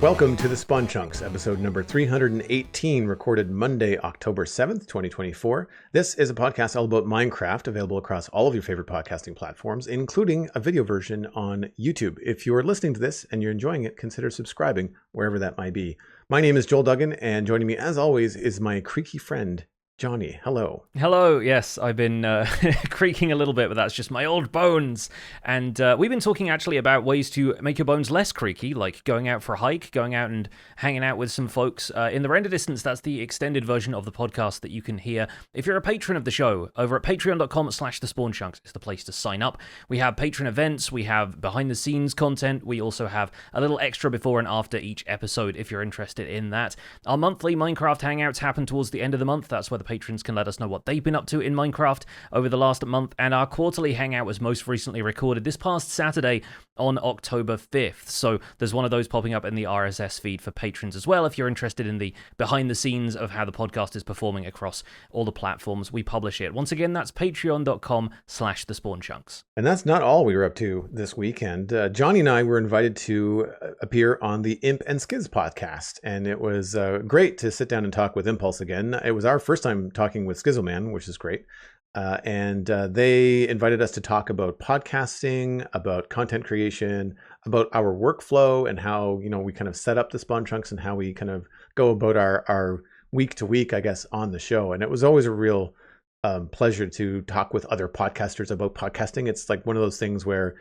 Welcome to the Spawn Chunks, episode number 318, recorded Monday, October 7th, 2024. This is a podcast all about Minecraft, available across all of your favorite podcasting platforms, including a video version on YouTube. If you're listening to this and you're enjoying it, consider subscribing wherever that might be. My name is Joel Duggan, and joining me, as always, is my creaky friend, Jonny. Hello. Hello. Yes, I've been creaking a little bit, but that's just my old bones. And we've been talking actually about ways to make your bones less creaky, like going out for a hike, going out and hanging out with some folks. In the render distance, that's the extended version of the podcast that you can hear if you're a patron of the show. Over at patreon.com/thespawnchunks is the place to sign up. We have patron events, we have behind the scenes content, we also have a little extra before and after each episode if you're interested in that. Our monthly Minecraft hangouts happen towards the end of the month. That's where the patrons can let us know what they've been up to in Minecraft over the last month, and our quarterly hangout was most recently recorded this past Saturday on October 5th, so there's one of those popping up in the RSS feed for patrons as well if you're interested in the behind the scenes of how the podcast is performing across all the platforms we publish it. Once again, that's patreon.com/thespawnchunks. And that's not all we were up to this weekend. Jonny and I were invited to appear on the Imp and Skiz podcast, and it was great to sit down and talk with Impulse again. It was our first time talking with Skizzleman, which is great. And they invited us to talk about podcasting, about content creation, about our workflow and how, we kind of set up the Spawn Chunks and how we kind of go about our week to week, I guess, on the show. And it was always a real pleasure to talk with other podcasters about podcasting. It's like one of those things where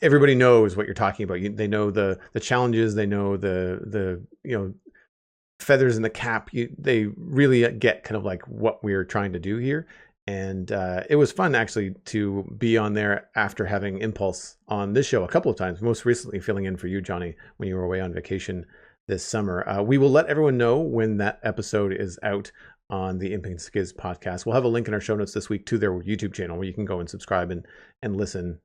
everybody knows what you're talking about. They know the challenges, they know the feathers in the cap. They really get kind of like what we're trying to do here. And it was fun actually to be on there after having Impulse on this show a couple of times, most recently filling in for you, Jonny, when you were away on vacation this summer. We will let everyone know when that episode is out on the Imp and Skiz podcast. We'll have a link in our show notes this week to their YouTube channel where you can go and subscribe and listen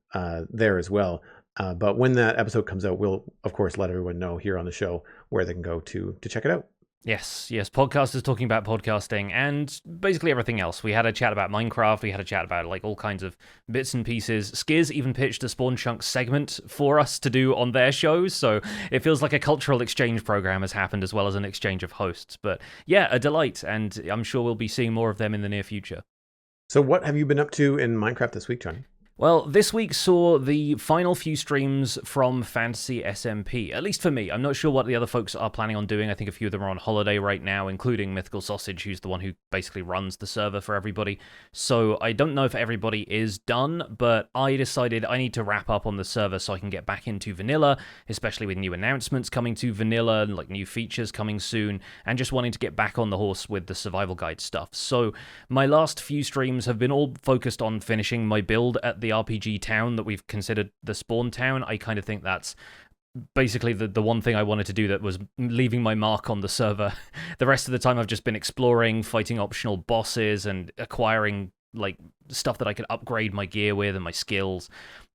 there as well. But when that episode comes out, we'll, of course, let everyone know here on the show where they can go to check it out. Yes, podcasters talking about podcasting and basically everything else. We had a chat about Minecraft, we had a chat about like all kinds of bits and pieces. Skiz even pitched a Spawn Chunks segment for us to do on their shows, so it feels like a cultural exchange program has happened as well as an exchange of hosts. But yeah, a delight, and I'm sure we'll be seeing more of them in the near future. So what have you been up to in Minecraft this week, Jonny? Well, this week saw the final few streams from Fantasy SMP, at least for me. I'm not sure what the other folks are planning on doing. I think a few of them are on holiday right now, including Mythical Sausage, who's the one who basically runs the server for everybody. So I don't know if everybody is done, but I decided I need to wrap up on the server so I can get back into vanilla, especially with new announcements coming to vanilla and like new features coming soon, and just wanting to get back on the horse with the survival guide stuff. So my last few streams have been all focused on finishing my build at the RPG town that we've considered the spawn town. I kind of think that's basically the one thing I wanted to do that was leaving my mark on the server. The rest of the time I've just been exploring, fighting optional bosses, and acquiring like stuff that I could upgrade my gear with and my skills.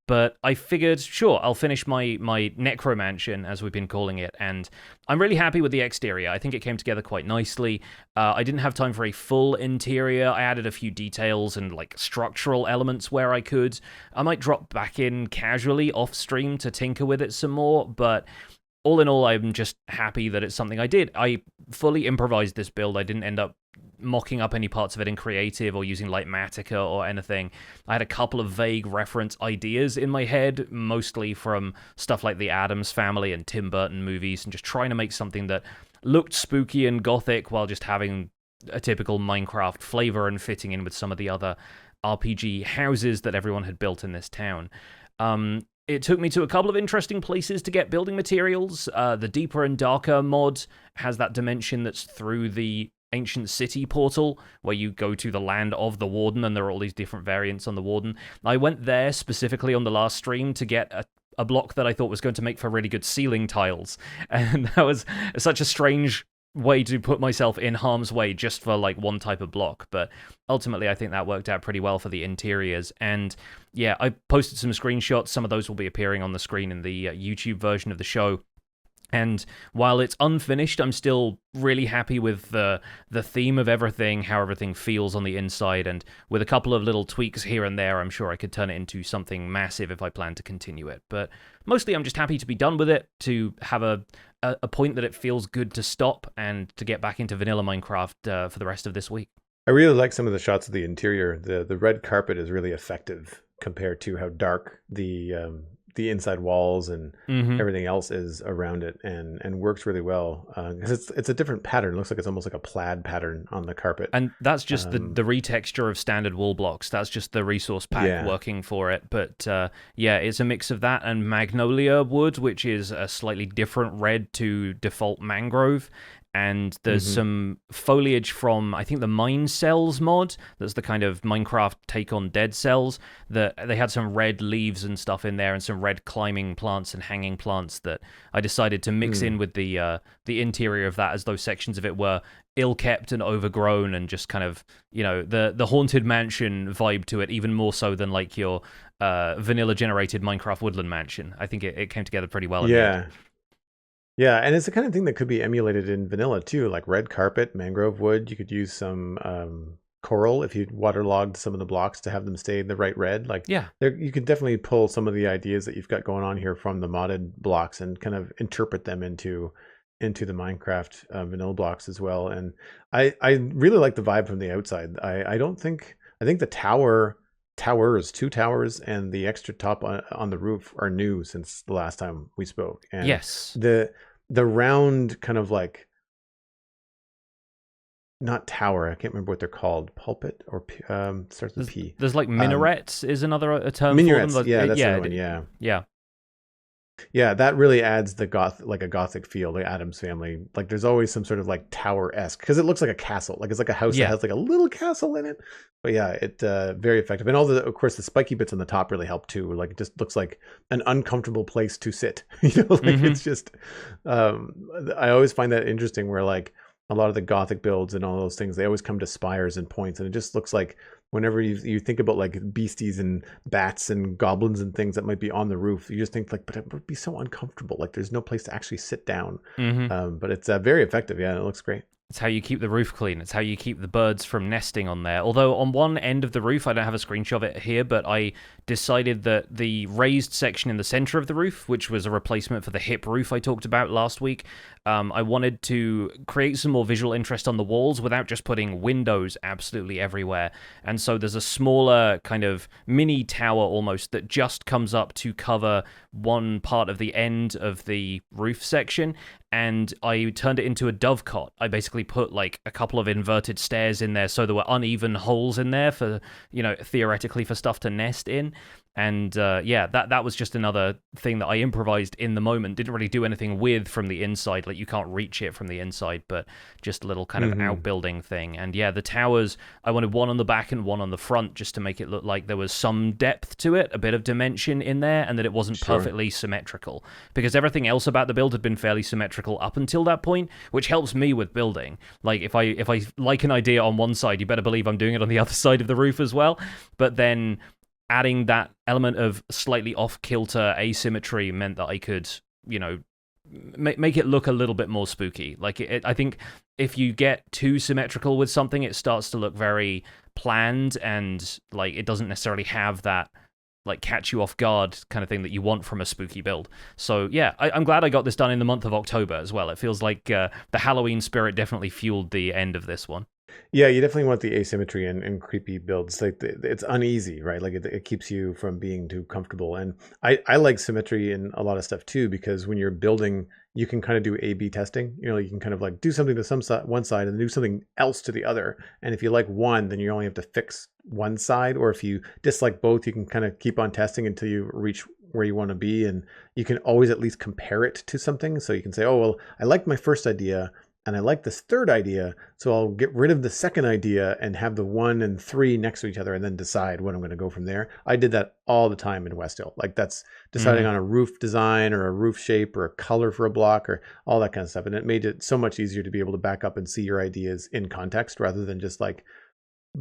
But I figured, sure, I'll finish my necromansion, as we've been calling it, and I'm really happy with the exterior. I think it came together quite nicely. I didn't have time for a full interior. I added a few details and like structural elements where I could. I might drop back in casually off stream to tinker with it some more, but all in all, I'm just happy that it's something I did. I fully improvised this build. I didn't end up mocking up any parts of it in creative or using like Matica or anything. I had a couple of vague reference ideas in my head, mostly from stuff like the Addams Family and Tim Burton movies, and just trying to make something that looked spooky and gothic while just having a typical Minecraft flavor and fitting in with some of the other RPG houses that everyone had built in this town. It took me to a couple of interesting places to get building materials. The Deeper and Darker mod has that dimension that's through the Ancient City portal, where you go to the land of the Warden, and there are all these different variants on the Warden. I went there specifically on the last stream to get a block that I thought was going to make for really good ceiling tiles, and that was such a strange way to put myself in harm's way just for like one type of block, but ultimately I think that worked out pretty well for the interiors. And yeah, I posted some screenshots. Some of those will be appearing on the screen in the YouTube version of the show. And while it's unfinished, I'm still really happy with the theme of everything, how everything feels on the inside, and with a couple of little tweaks here and there, I'm sure I could turn it into something massive if I plan to continue it. But mostly I'm just happy to be done with it, to have a point that it feels good to stop, and to get back into vanilla Minecraft for the rest of this week. I really like some of the shots of the interior. The red carpet is really effective compared to how dark the inside walls and everything else is around it, and works really well because it's a different pattern. It looks like it's almost like a plaid pattern on the carpet. And that's just the retexture of standard wall blocks. That's just the resource pack working for it. But yeah, it's a mix of that and magnolia wood, which is a slightly different red to default mangrove. And there's some foliage from, I think, the Mine Cells mod. That's the kind of Minecraft take on Dead Cells. That they had some red leaves and stuff in there, and some red climbing plants and hanging plants that I decided to mix in with the interior of that, as those sections of it were ill-kept and overgrown, and just kind of, the Haunted Mansion vibe to it, even more so than like your vanilla-generated Minecraft Woodland Mansion. I think it came together pretty well. Yeah. Yeah, and it's the kind of thing that could be emulated in vanilla too, like red carpet, mangrove wood. You could use some coral if you waterlogged some of the blocks to have them stay the right red. Like, you could definitely pull some of the ideas that you've got going on here from the modded blocks and kind of interpret them into the Minecraft vanilla blocks as well. And I really like the vibe from the outside. I think the two towers and the extra top on the roof are new since the last time we spoke. And yes, the round kind of like, not tower, I can't remember what they're called, pulpit or starts with P. There's like minarets is another term minarets, for them. Yeah, that's the one. Yeah, that really adds the a gothic feel, the Addams Family. Like, there's always some sort of like tower-esque, because it looks like a castle. Like, it's like a house that has like a little castle in it. But yeah, it very effective. And of course, the spiky bits on the top really help too. Like, it just looks like an uncomfortable place to sit. It's just, I always find that interesting where like a lot of the Gothic builds and all those things, they always come to spires and points, and it just looks like whenever you think about like beasties and bats and goblins and things that might be on the roof, you just think like, but it would be so uncomfortable. Like, there's no place to actually sit down. But it's very effective. Yeah, it looks great. It's how you keep the roof clean. It's how you keep the birds from nesting on there. Although on one end of the roof, I don't have a screenshot of it here, but I decided that the raised section in the center of the roof, which was a replacement for the hip roof I talked about last week, I wanted to create some more visual interest on the walls without just putting windows absolutely everywhere. And so there's a smaller kind of mini tower almost that just comes up to cover one part of the end of the roof section. And I turned it into a dovecot. I basically put like a couple of inverted stairs in there, so there were uneven holes in there for, theoretically for stuff to nest in. And that was just another thing that I improvised in the moment. Didn't really do anything with from the inside. Like, you can't reach it from the inside, but just a little kind of outbuilding thing. And yeah, the towers, I wanted one on the back and one on the front, just to make it look like there was some depth to it, a bit of dimension in there, and that it wasn't perfectly symmetrical. Because everything else about the build had been fairly symmetrical up until that point, which helps me with building. Like, if I like an idea on one side, you better believe I'm doing it on the other side of the roof as well. But then adding that element of slightly off-kilter asymmetry meant that I could, make it look a little bit more spooky. Like, I think if you get too symmetrical with something, it starts to look very planned, and like it doesn't necessarily have that like catch you off guard kind of thing that you want from a spooky build. So yeah, I'm glad I got this done in the month of October as well. It feels like the Halloween spirit definitely fueled the end of this one. Yeah, you definitely want the asymmetry and creepy builds. Like, it's uneasy, right? Like, it keeps you from being too comfortable. And I like symmetry in a lot of stuff too, because when you're building, you can kind of do A/B testing. You can kind of like do something to one side and do something else to the other. And if you like one, then you only have to fix one side. Or if you dislike both, you can kind of keep on testing until you reach where you want to be. And you can always at least compare it to something. So you can say, oh, well, I liked my first idea, and I like this third idea, so I'll get rid of the second idea and have the 1 and 3 next to each other, and then decide what I'm going to go from there. I did that all the time in West Hill. Like, that's deciding on a roof design or a roof shape or a color for a block or all that kind of stuff. And it made it so much easier to be able to back up and see your ideas in context, rather than just like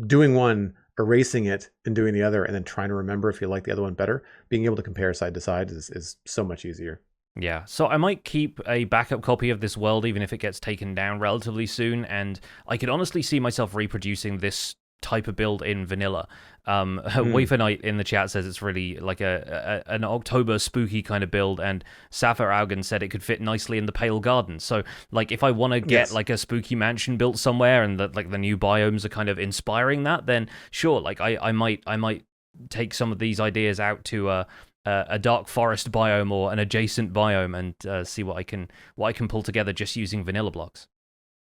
doing one, erasing it, and doing the other, and then trying to remember if you like the other one better. Being able to compare side to side is so much easier. Yeah, so I might keep a backup copy of this world even if it gets taken down relatively soon, and I could honestly see myself reproducing this type of build in vanilla. Mm, Wafer Knight in the chat says it's really like an October spooky kind of build, and Sapphire Augen said it could fit nicely in the Pale Garden. So, like, if I want to get yes. like a spooky mansion built somewhere, and that like the new biomes are kind of inspiring that, then sure, like I might take some of these ideas out to a dark forest biome or an adjacent biome and see what I can pull together just using vanilla blocks.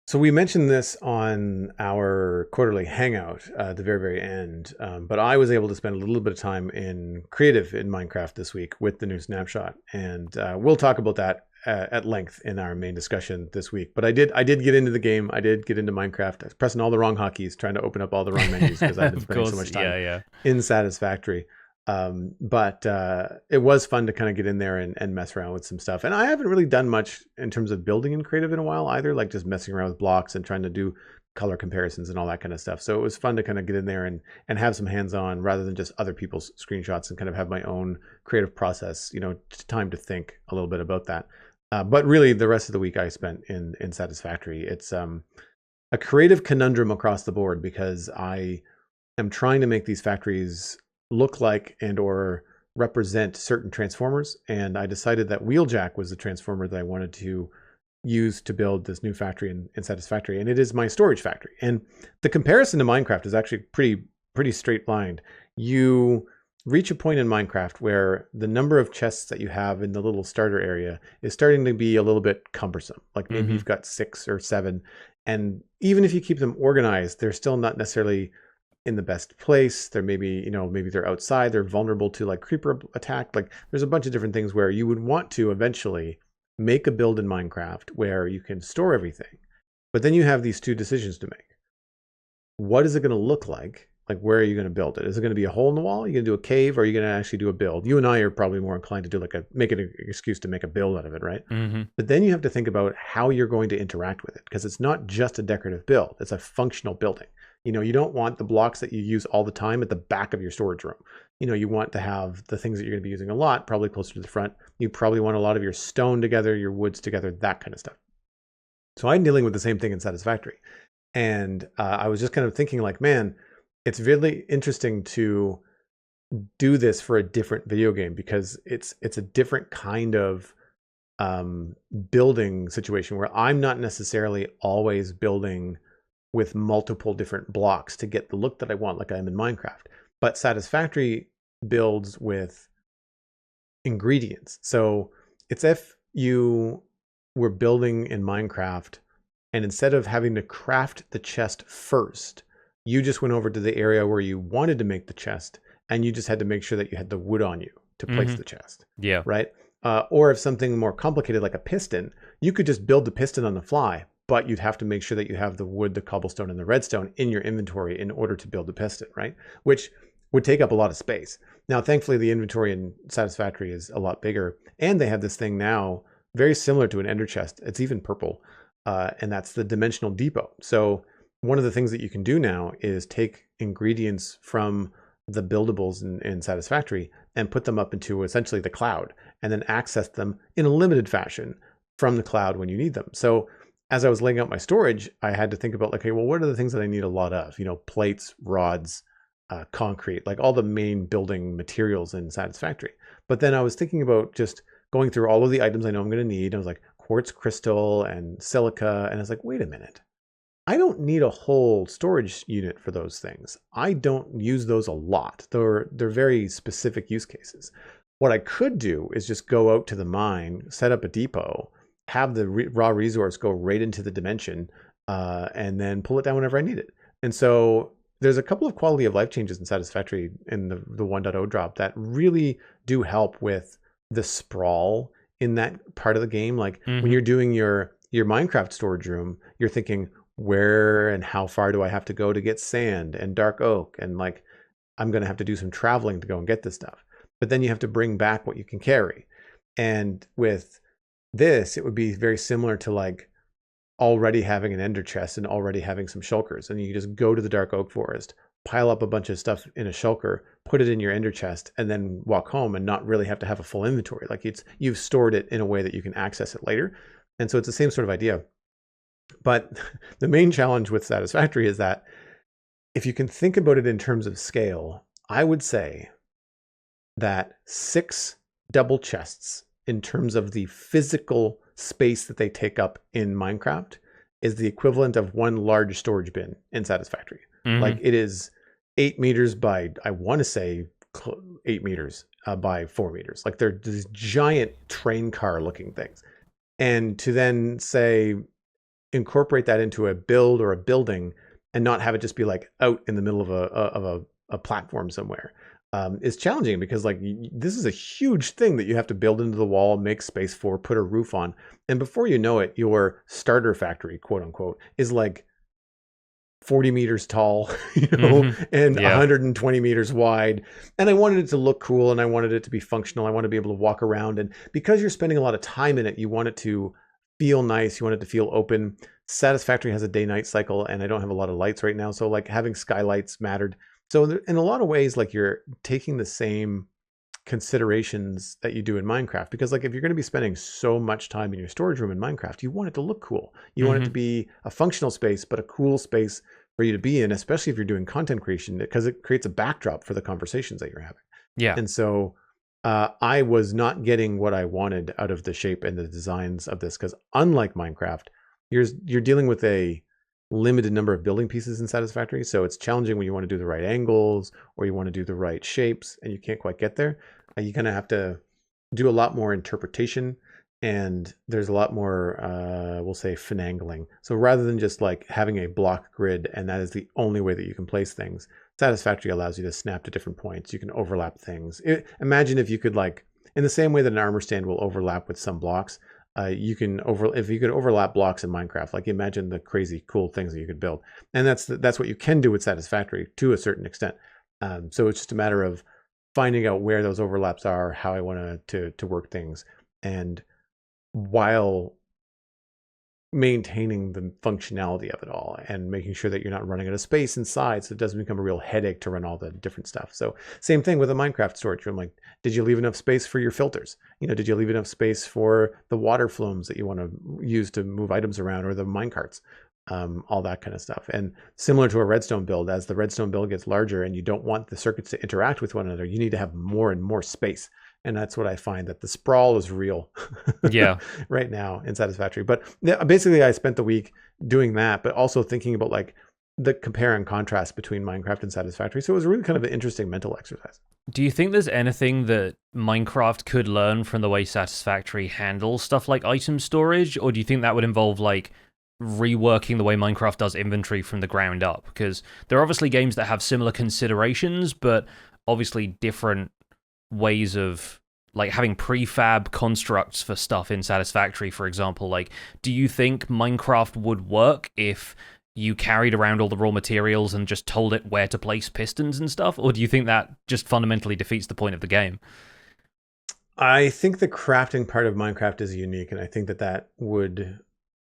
So we mentioned this on our quarterly hangout at the very, very end, but I was able to spend a little bit of time in creative in Minecraft this week with the new Snapshot, and we'll talk about that at length in our main discussion this week. But I did get into the game. I did get into Minecraft. I was pressing all the wrong hotkeys, trying to open up all the wrong menus because I've been Of spending so course, much time yeah. in Satisfactory. But it was fun to kind of get in there and mess around with some stuff. And I haven't really done much in terms of building in creative in a while either, like just messing around with blocks and trying to do color comparisons and all that kind of stuff. So it was fun to kind of get in there and have some hands-on rather than just other people's screenshots and kind of have my own creative process, time to think a little bit about that. But really the rest of the week I spent in Satisfactory. It's a creative conundrum across the board because I am trying to make these factories look like and or represent certain transformers, and I decided that Wheeljack was the transformer that I wanted to use to build this new factory in Satisfactory, and it is my storage factory. And the comparison to Minecraft is actually pretty straight lined. You reach a point in Minecraft where the number of chests that you have in the little starter area is starting to be a little bit cumbersome. Like maybe you've got 6 or 7, and even if you keep them organized, they're still not necessarily in the best place. They're maybe they're outside, they're vulnerable to like creeper attack. Like there's a bunch of different things where you would want to eventually make a build in Minecraft where you can store everything. But then you have these two decisions to make. What is it going to look like? Like, where are you going to build it? Is it going to be a hole in the wall? Are you going to do a cave? Or are you going to actually do a build? You and I are probably more inclined to do make it an excuse to make a build out of it, right? Mm-hmm. But then you have to think about how you're going to interact with it, because it's not just a decorative build. It's a functional building. You don't want the blocks that you use all the time at the back of your storage room. You want to have the things that you're going to be using a lot, probably closer to the front. You probably want a lot of your stone together, your woods together, that kind of stuff. So I'm dealing with the same thing in Satisfactory. And I was just kind of thinking like, man, it's really interesting to do this for a different video game because it's a different kind of building situation where I'm not necessarily always building with multiple different blocks to get the look that I want, like I'm in Minecraft. But Satisfactory builds with ingredients. So it's if you were building in Minecraft and instead of having to craft the chest first, you just went over to the area where you wanted to make the chest and you just had to make sure that you had the wood on you to place the chest. Yeah. Right? Or if something more complicated like a piston, you could just build the piston on the fly, but you'd have to make sure that you have the wood, the cobblestone, and the redstone in your inventory in order to build the piston, right? Which would take up a lot of space. Now, thankfully, the inventory in Satisfactory is a lot bigger, and they have this thing now very similar to an ender chest. It's even purple, and that's the dimensional depot. So one of the things that you can do now is take ingredients from the buildables in Satisfactory and put them up into essentially the cloud, and then access them in a limited fashion from the cloud when you need them. So as I was laying out my storage, I had to think about like, okay, well, what are the things that I need a lot of? Plates, rods, concrete, like all the main building materials in Satisfactory. But then I was thinking about just going through all of the items I know I'm going to need. I was like quartz crystal and silica. And I was like, wait a minute. I don't need a whole storage unit for those things. I don't use those a lot. They're very specific use cases. What I could do is just go out to the mine, set up a depot, have the raw resource go right into the dimension, and then pull it down whenever I need it. And so there's a couple of quality of life changes in Satisfactory in the 1.0 drop that really do help with the sprawl in that part of the game. Like when you're doing your Minecraft storage room, you're thinking, where and how far do I have to go to get sand and dark oak? And like, I'm going to have to do some traveling to go and get this stuff. But then you have to bring back what you can carry. And with this, it would be very similar to like already having an ender chest and already having some shulkers. And you just go to the dark oak forest, pile up a bunch of stuff in a shulker, put it in your ender chest, and then walk home and not really have to have a full inventory. Like you've stored it in a way that you can access it later. And so it's the same sort of idea. But the main challenge with Satisfactory is that if you can think about it in terms of scale, I would say that 6 double chests in terms of the physical space that they take up in Minecraft is the equivalent of one large storage bin in Satisfactory. Like it is 8 meters by, I want to say 8 meters by 4 meters. Like they're these giant train car looking things. And to then say, incorporate that into a build or a building and not have it just be like out in the middle of a platform somewhere is challenging, because like this is a huge thing that you have to build into the wall, make space for, put a roof on. And before you know it, your starter factory, quote unquote, is like 40 meters tall, and 120 meters wide. And I wanted it to look cool and I wanted it to be functional. I want to be able to walk around. And because you're spending a lot of time in it, you want it to feel nice. You want it to feel open. Satisfactory has a day-night cycle, and I don't have a lot of lights right now. So like having skylights mattered. So in a lot of ways, like you're taking the same considerations that you do in Minecraft, because like if you're going to be spending so much time in your storage room in Minecraft, you want it to look cool. You want it to be a functional space, but a cool space for you to be in, especially if you're doing content creation, because it creates a backdrop for the conversations that you're having. Yeah. And so I was not getting what I wanted out of the shape and the designs of this, because unlike Minecraft, you're dealing with a limited number of building pieces in Satisfactory. So it's challenging when you want to do the right angles or you want to do the right shapes and you can't quite get there. You kind of have to do a lot more interpretation, and there's a lot more, we'll say, finagling. So rather than just like having a block grid and that is the only way that you can place things, Satisfactory allows you to snap to different points. You can overlap things. Imagine if you could, like, in the same way that an armor stand will overlap with some blocks, if you could overlap blocks in Minecraft, like imagine the crazy cool things that you could build. And that's what you can do with Satisfactory to a certain extent. So it's just a matter of finding out where those overlaps are, how I want to work things, and while maintaining the functionality of it all and making sure that you're not running out of space inside, so it doesn't become a real headache to run all the different stuff. So same thing with a Minecraft storage room. Like, did you leave enough space for your filters? Did you leave enough space for the water flumes that you want to use to move items around, or the minecarts? All that kind of stuff. And similar to a redstone build, as the redstone build gets larger and you don't want the circuits to interact with one another, you need to have more and more space. And that's what I find, that the sprawl is real right now in Satisfactory. But basically I spent the week doing that, but also thinking about like the compare and contrast between Minecraft and Satisfactory. So it was really kind of an interesting mental exercise. Do you think there's anything that Minecraft could learn from the way Satisfactory handles stuff like item storage? Or do you think that would involve like reworking the way Minecraft does inventory from the ground up? Because there are obviously games that have similar considerations, but obviously different ways of like having prefab constructs for stuff in Satisfactory, for example. Like, do you think Minecraft would work if you carried around all the raw materials and just told it where to place pistons and stuff? Or do you think that just fundamentally defeats the point of the game? I think the crafting part of Minecraft is unique, and I think that would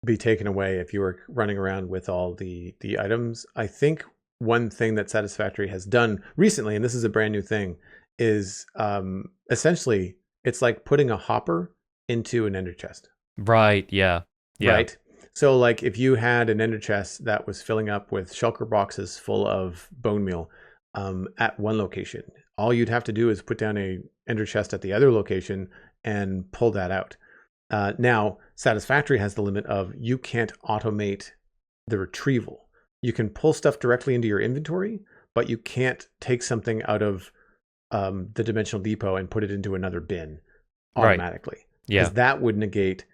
be taken away if you were running around with all the items. I think one thing that Satisfactory has done recently, and this is a brand new thing, is essentially it's like putting a hopper into an ender chest. Right, yeah. Right? So like if you had an ender chest that was filling up with shulker boxes full of bone meal at one location, all you'd have to do is put down a ender chest at the other location and pull that out. Now, Satisfactory has the limit of you can't automate the retrieval. You can pull stuff directly into your inventory, but you can't take something out of the dimensional depot and put it into another bin automatically. Because that would negate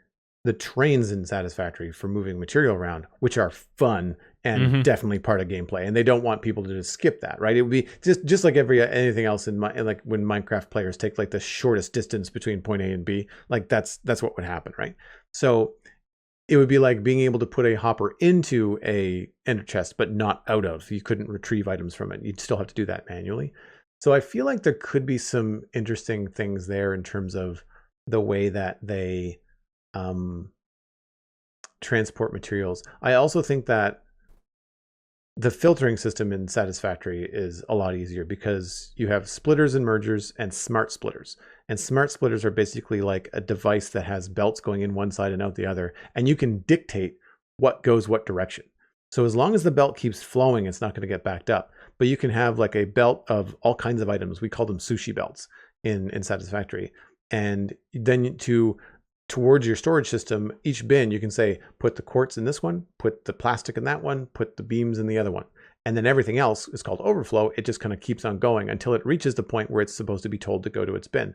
the trains in Satisfactory for moving material around, which are fun and definitely part of gameplay. And they don't want people to just skip that, right? It would be just like anything else like when Minecraft players take like the shortest distance between point A and B, like that's what would happen, right? So it would be like being able to put a hopper into a ender chest, but not out of. You couldn't retrieve items from it. You'd still have to do that manually. So I feel like there could be some interesting things there in terms of the way that they transport materials. I also think that the filtering system in Satisfactory is a lot easier because you have splitters and mergers and smart splitters. And smart splitters are basically like a device that has belts going in one side and out the other, and you can dictate what goes what direction. So as long as the belt keeps flowing, it's not going to get backed up. But you can have like a belt of all kinds of items. We call them sushi belts in Satisfactory. And then towards your storage system, each bin, you can say, put the quartz in this one, put the plastic in that one, put the beams in the other one. And then everything else is called overflow. It just kind of keeps on going until it reaches the point where it's supposed to be told to go to its bin.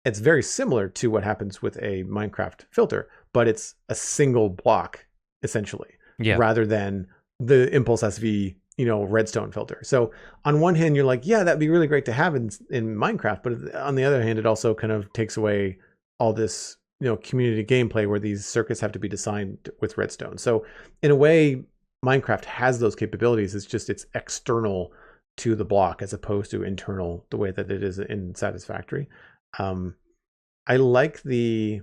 It's very similar to what happens with a Minecraft filter, but it's a single block, essentially, rather than the Impulse SV, redstone filter. So on one hand, you're like, yeah, that'd be really great to have in Minecraft. But on the other hand, it also kind of takes away all this community gameplay where these circuits have to be designed with redstone. So in a way, Minecraft has those capabilities. It's just it's external to the block as opposed to internal the way that it is in Satisfactory. I like the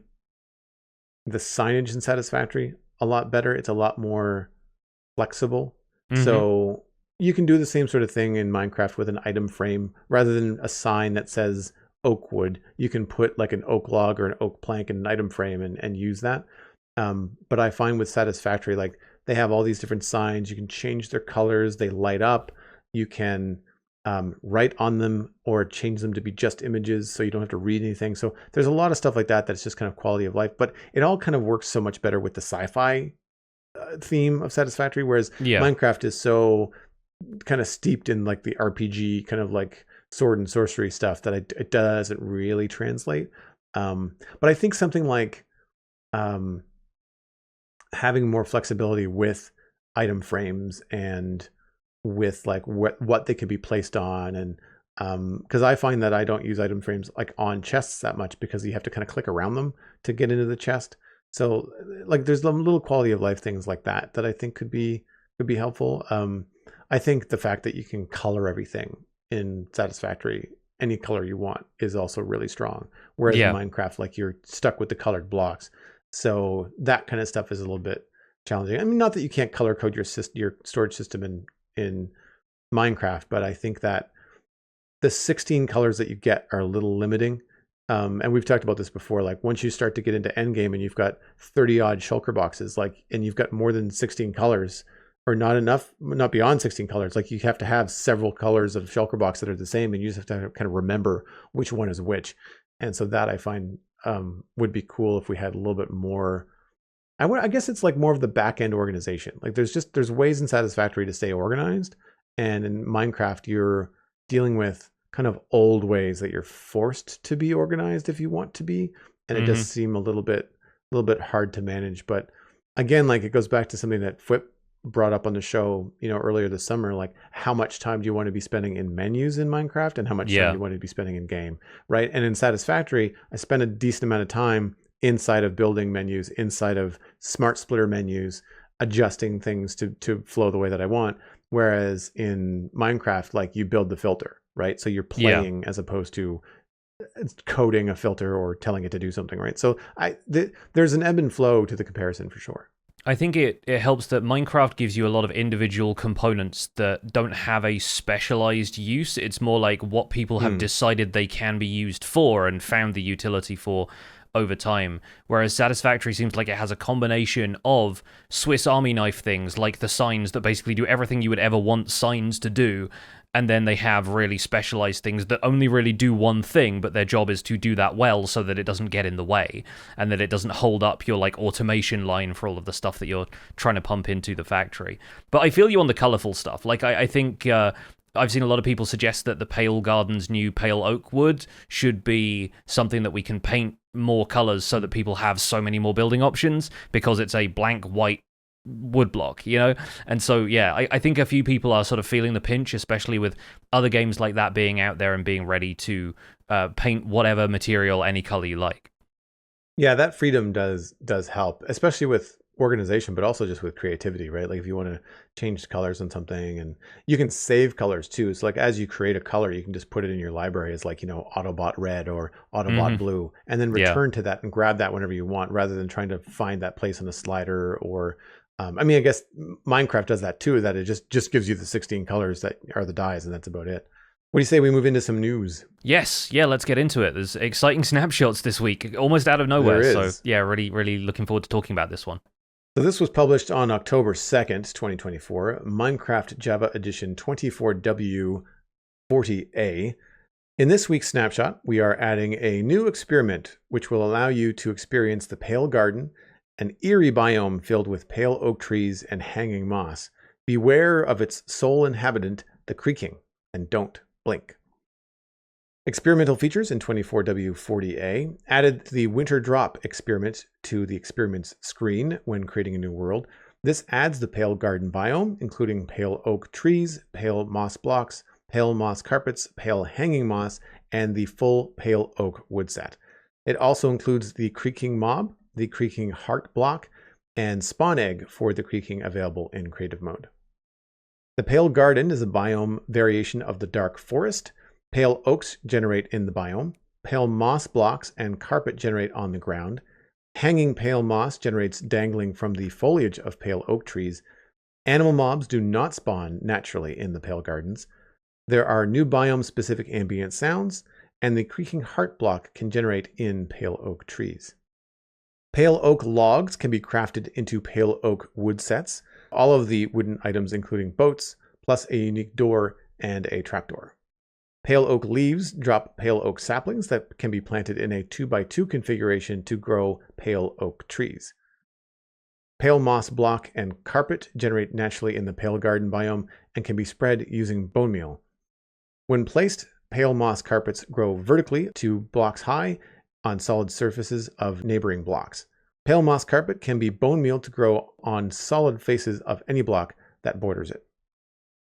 signage in Satisfactory a lot better. It's a lot more flexible. Mm-hmm. So you can do the same sort of thing in Minecraft with an item frame rather than a sign that says oak wood. You can put like an oak log or an oak plank in an item frame and use that. But I find with Satisfactory, like they have all these different signs. You can change their colors. They light up. You can write on them or change them to be just images so you don't have to read anything. So there's a lot of stuff like that that's just kind of quality of life. But it all kind of works so much better with the sci-fi theme of Satisfactory, whereas Minecraft is so kind of steeped in like the RPG kind of like sword and sorcery stuff that it doesn't really translate. But I think something like having more flexibility with item frames and with like what they can be placed on, and because I find that I don't use item frames like on chests that much because you have to kind of click around them to get into the chest. So like there's little quality of life things like that I think could be helpful. I think the fact that you can color everything in Satisfactory any color you want is also really strong. Whereas in Minecraft, like you're stuck with the colored blocks. So that kind of stuff is a little bit challenging. I mean, not that you can't color code your storage system in Minecraft, but I think that the 16 colors that you get are a little limiting. And we've talked about this before, like once you start to get into endgame and you've got 30 odd shulker boxes, like, and you've got more than 16 colors, or not beyond 16 colors, like you have to have several colors of shulker box that are the same, and you just have to kind of remember which one is which. And so that I find would be cool if we had a little bit more. I guess it's like more of the back end organization. Like there's ways in Satisfactory to stay organized, and in Minecraft you're dealing with kind of old ways that you're forced to be organized if you want to be, and it does seem a little bit hard to manage. But again, like it goes back to something that Flip brought up on the show, earlier this summer, like how much time do you want to be spending in menus in Minecraft and how much time do you want to be spending in game, right? And in Satisfactory, I spend a decent amount of time inside of building menus, inside of smart splitter menus, adjusting things to flow the way that I want. Whereas in Minecraft, like you build the filter, right? So you're playing as opposed to coding a filter or telling it to do something, right? So there's an ebb and flow to the comparison for sure. I think it helps that Minecraft gives you a lot of individual components that don't have a specialized use. It's more like what people have decided they can be used for and found the utility for over time. Whereas Satisfactory seems like it has a combination of Swiss Army knife things, like the signs that basically do everything you would ever want signs to do, and then they have really specialized things that only really do one thing, but their job is to do that well so that it doesn't get in the way, and that it doesn't hold up your like automation line for all of the stuff that you're trying to pump into the factory. But I feel you on the colorful stuff. Like I think I've seen a lot of people suggest that the Pale Garden's new Pale Oak Wood should be something that we can paint more colors so that people have so many more building options, because it's a blank white wood block, And so I think a few people are sort of feeling the pinch, especially with other games like that being out there and being ready to paint whatever material, any color you like. Yeah, that freedom does help, especially with organization, but also just with creativity, right? Like if you want to change colors on something, and you can save colors too. So like as you create a color, you can just put it in your library as like, Autobot red or Autobot blue, and then return to that and grab that whenever you want, rather than trying to find that place on the slider or I guess Minecraft does that too, that it just gives you the 16 colors that are the dyes, and that's about it. What do you say we move into some news? Yes, yeah, let's get into it. There's exciting snapshots this week, almost out of nowhere. There is. So yeah, really looking forward to talking about this one. So this was published on October 2nd, 2024, Minecraft Java Edition 24W40A. In this week's snapshot, we are adding a new experiment which will allow you to experience the Pale Garden, an eerie biome filled with pale oak trees and hanging moss. Beware of its sole inhabitant, the Creaking, and don't blink. Experimental features in 24W40A added the Winter Drop experiment to the experiment's screen when creating a new world. This adds the Pale Garden biome, including pale oak trees, pale moss blocks, pale moss carpets, pale hanging moss, and the full pale oak wood set. It also includes the Creaking mob, the Creaking heart block, and spawn egg for the Creaking available in creative mode. The Pale Garden is a biome variation of the Dark Forest. Pale oaks generate in the biome. Pale moss blocks and carpet generate on the ground. Hanging pale moss generates dangling from the foliage of pale oak trees. Animal mobs do not spawn naturally in the Pale Gardens. There are new biome-specific ambient sounds, and the Creaking heart block can generate in pale oak trees. Pale oak logs can be crafted into pale oak wood sets. All of the wooden items including boats, plus a unique door and a trapdoor. Pale oak leaves drop pale oak saplings that can be planted in a 2x2 configuration to grow pale oak trees. Pale moss block and carpet generate naturally in the Pale Garden biome and can be spread using bone meal. When placed, pale moss carpets grow vertically to blocks high on solid surfaces of neighboring blocks. Pale moss carpet can be bone meal to grow on solid faces of any block that borders it.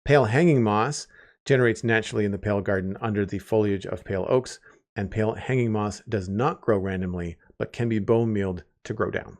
Pale hanging moss generates naturally in the Pale Garden under the foliage of pale oaks, and pale hanging moss does not grow randomly, but can be bone mealed to grow down.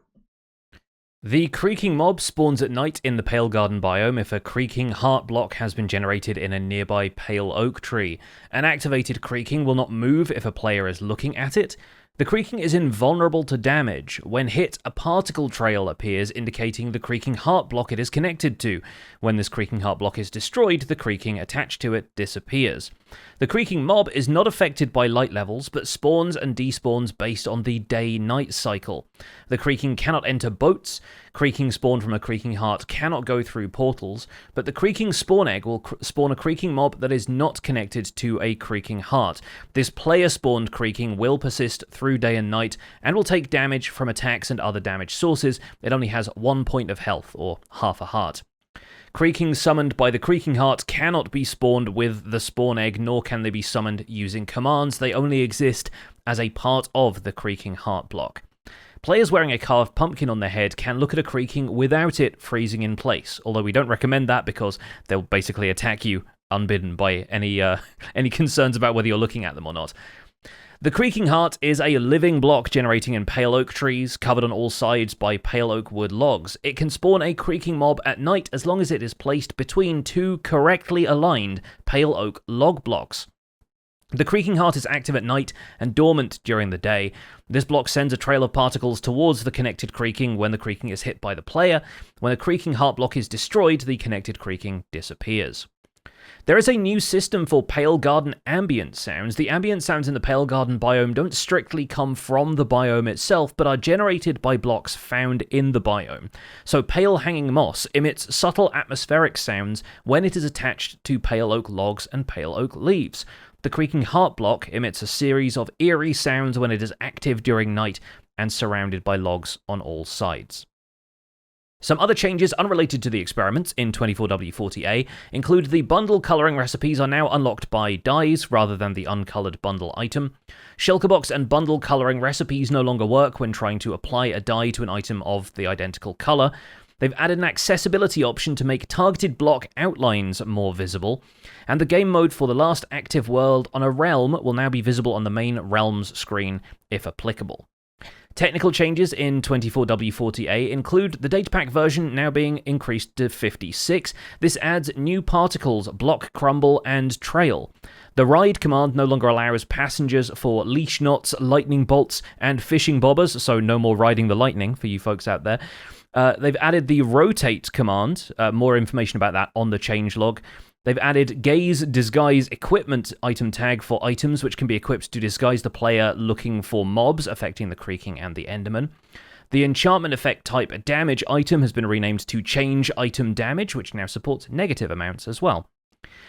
The Creaking mob spawns at night in the Pale Garden biome if a Creaking heart block has been generated in a nearby pale oak tree. An activated Creaking will not move if a player is looking at it. The Creaking is invulnerable to damage. When hit, a particle trail appears indicating the Creaking heart block it is connected to. When this Creaking heart block is destroyed, the Creaking attached to it disappears. The Creaking mob is not affected by light levels, but spawns and despawns based on the day-night cycle. The Creaking cannot enter boats. Creaking spawned from a Creaking heart cannot go through portals, but the Creaking spawn egg will spawn a Creaking mob that is not connected to a Creaking heart. This player-spawned Creaking will persist through day and night, and will take damage from attacks and other damage sources. It only has 1 point of health, or half a heart. Creaking summoned by the Creaking heart cannot be spawned with the spawn egg, nor can they be summoned using commands. They only exist as a part of the Creaking heart block. Players wearing a carved pumpkin on their head can look at a Creaking without it freezing in place, although we don't recommend that because they'll basically attack you unbidden by any concerns about whether you're looking at them or not. The Creaking heart is a living block generating in pale oak trees, covered on all sides by pale oak wood logs. It can spawn a Creaking mob at night as long as it is placed between two correctly aligned pale oak log blocks. The Creaking heart is active at night and dormant during the day. This block sends a trail of particles towards the connected Creaking when the Creaking is hit by the player. When the Creaking heart block is destroyed, the connected Creaking disappears. There is a new system for Pale Garden ambient sounds. The ambient sounds in the Pale Garden biome don't strictly come from the biome itself, but are generated by blocks found in the biome. So pale hanging moss emits subtle atmospheric sounds when it is attached to pale oak logs and pale oak leaves. The Creaking heart block emits a series of eerie sounds when it is active during night and surrounded by logs on all sides. Some other changes unrelated to the experiments in 24W40A include the bundle colouring recipes are now unlocked by dyes rather than the uncoloured bundle item. Shulkerbox and bundle colouring recipes no longer work when trying to apply a dye to an item of the identical colour. They've added an accessibility option to make targeted block outlines more visible, and the game mode for the last active world on a realm will now be visible on the main realms screen if applicable. Technical changes in 24W40A include the datapack version now being increased to 56. This adds new particles, block crumble, and trail. The ride command no longer allows passengers for leash knots, lightning bolts, and fishing bobbers, so no more riding the lightning for you folks out there. They've added the rotate command, more information about that on the changelog. They've added gaze disguise equipment item tag for items which can be equipped to disguise the player looking for mobs affecting the Creaking and the Enderman. The enchantment effect type damage item has been renamed to change item damage, which now supports negative amounts as well.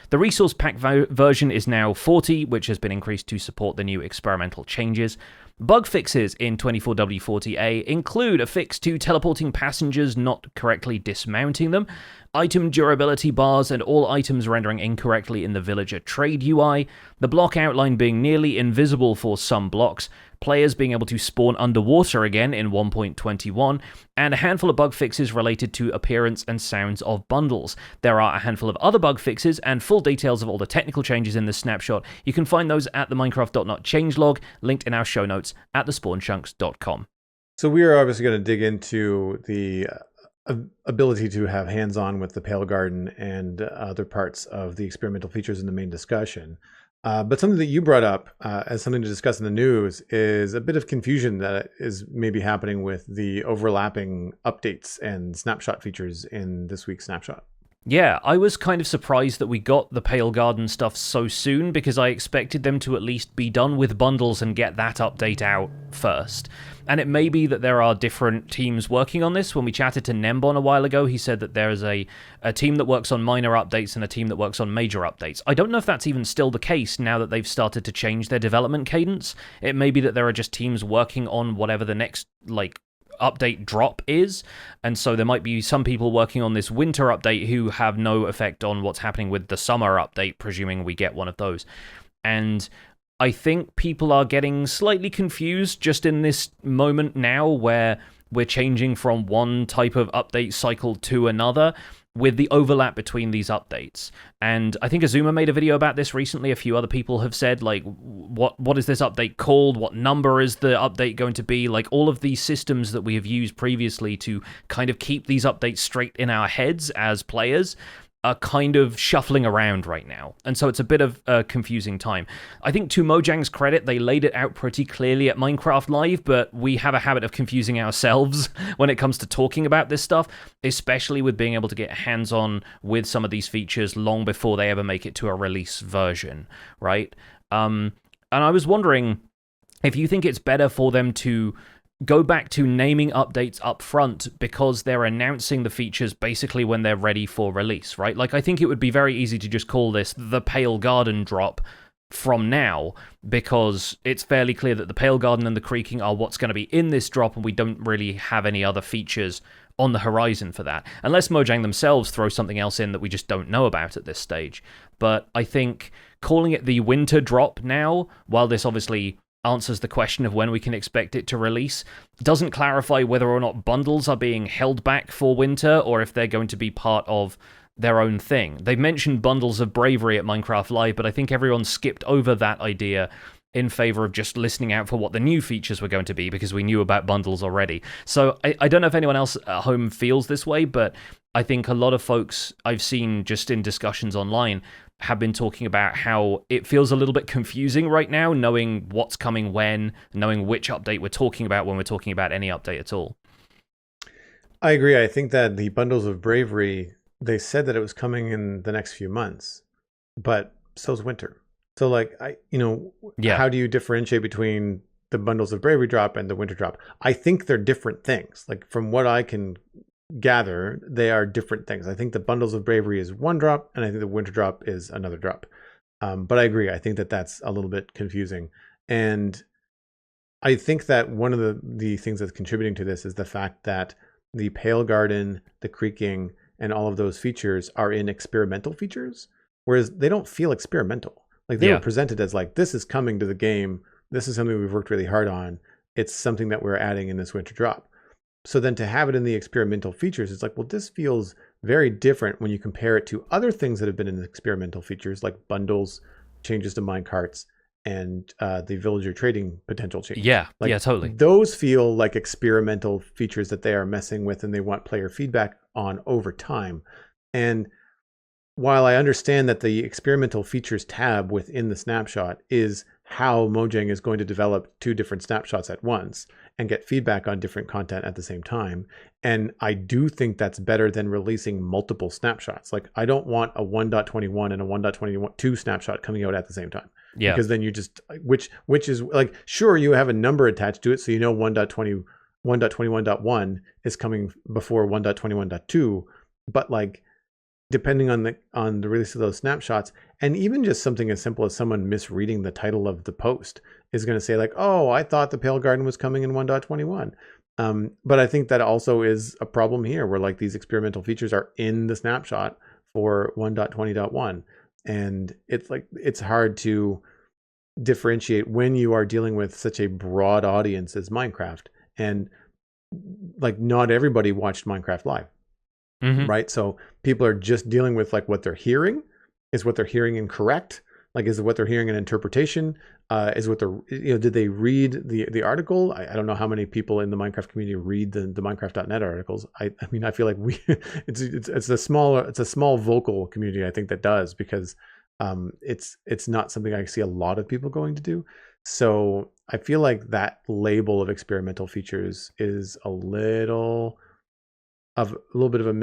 The resource pack version is now 40, which has been increased to support the new experimental changes. Bug fixes in 24W40A include a fix to teleporting passengers not correctly dismounting them, item durability bars and all items rendering incorrectly in the villager trade UI, the block outline being nearly invisible for some blocks, players being able to spawn underwater again in 1.21, and a handful of bug fixes related to appearance and sounds of bundles. There are a handful of other bug fixes and full details of all the technical changes in this snapshot. You can find those at the Minecraft.not changelog, linked in our show notes at thespawnchunks.com. So we are obviously going to dig into the ability to have hands-on with the Pale Garden and other parts of the experimental features in the main discussion. But something that you brought up as something to discuss in the news is a bit of confusion that is maybe happening with the overlapping updates and snapshot features in this week's snapshot. Yeah, I was kind of surprised that we got the Pale Garden stuff so soon because I expected them to at least be done with bundles and get that update out first. And it may be that there are different teams working on this. When we chatted to Nembon a while ago, he said that there's a team that works on minor updates and a team that works on major updates. I don't know if that's even still the case now that they've started to change their development cadence. It may be that there are just teams working on whatever the next, update drop is, and so there might be some people working on this winter update who have no effect on what's happening with the summer update, presuming we get one of those. And I think people are getting slightly confused just in this moment now where we're changing from one type of update cycle to another with the overlap between these updates. And I think Azuma made a video about this recently. A few other people have said, what is this update called? What number is the update going to be? All of these systems that we have used previously to kind of keep these updates straight in our heads as players are kind of shuffling around right now. And so it's a bit of a confusing time. I think to Mojang's credit, they laid it out pretty clearly at Minecraft Live, but we have a habit of confusing ourselves when it comes to talking about this stuff, especially with being able to get hands-on with some of these features long before they ever make it to a release version, right? And I was wondering if you think it's better for them to go back to naming updates up front because they're announcing the features basically when they're ready for release, right? I think it would be very easy to just call this the Pale Garden drop from now because it's fairly clear that the Pale Garden and the Creaking are what's going to be in this drop, and we don't really have any other features on the horizon for that, unless Mojang themselves throw something else in that we just don't know about at this stage. But I think calling it the winter drop now, while this obviously answers the question of when we can expect it to release, doesn't clarify whether or not bundles are being held back for winter or if they're going to be part of their own thing. They've mentioned bundles of bravery at Minecraft Live, but I think everyone skipped over that idea in favor of just listening out for what the new features were going to be because we knew about bundles already. So I don't know if anyone else at home feels this way, but I think a lot of folks I've seen just in discussions online have been talking about how it feels a little bit confusing right now, knowing what's coming when, knowing which update we're talking about when we're talking about any update at all. I agree. I think that the bundles of bravery, they said that it was coming in the next few months, but so's winter. So how do you differentiate between the bundles of bravery drop and the winter drop? I think they're different things. From what I can gather, they are different things. I think the bundles of bravery is one drop, and I think the winter drop is another drop. But I agree. I think that that's a little bit confusing. And I think that one of the things that's contributing to this is the fact that the Pale Garden, the Creaking, and all of those features are in experimental features, whereas they don't feel experimental. They were presented as this is coming to the game. This is something we've worked really hard on. It's something that we're adding in this winter drop. So then to have it in the experimental features, it's this feels very different when you compare it to other things that have been in the experimental features, like bundles, changes to minecarts, and the villager trading potential change. Yeah, totally. Those feel like experimental features that they are messing with and they want player feedback on over time. And while I understand that the experimental features tab within the snapshot is how Mojang is going to develop 2 different snapshots at once and get feedback on different content at the same time. And I do think that's better than releasing multiple snapshots. Like, I don't want a 1.21 and a 1.22 snapshot coming out at the same time. Yeah. Because then you just, which is like, sure, you have a number attached to it, so you know 1.21.1 is coming before 1.21.2, but like, depending on the release of those snapshots, and even just something as simple as someone misreading the title of the post is going to say like, oh, I thought the Pale Garden was coming in 1.21. But I think that also is a problem here, where like these experimental features are in the snapshot for 1.20.1, and it's like, it's hard to differentiate when you are dealing with such a broad audience as Minecraft, and like not everybody watched Minecraft Live. Mm-hmm. Right? So people are just dealing with like what they're hearing. Is what they're hearing incorrect? Like, is what they're hearing an interpretation? Is what they're, did they read the article? I don't know how many people in the Minecraft community read the Minecraft.net articles. I mean, I feel like it's a small vocal community, I think, that does, because it's not something I see a lot of people going to do. So I feel like that label of experimental features is a little bit of a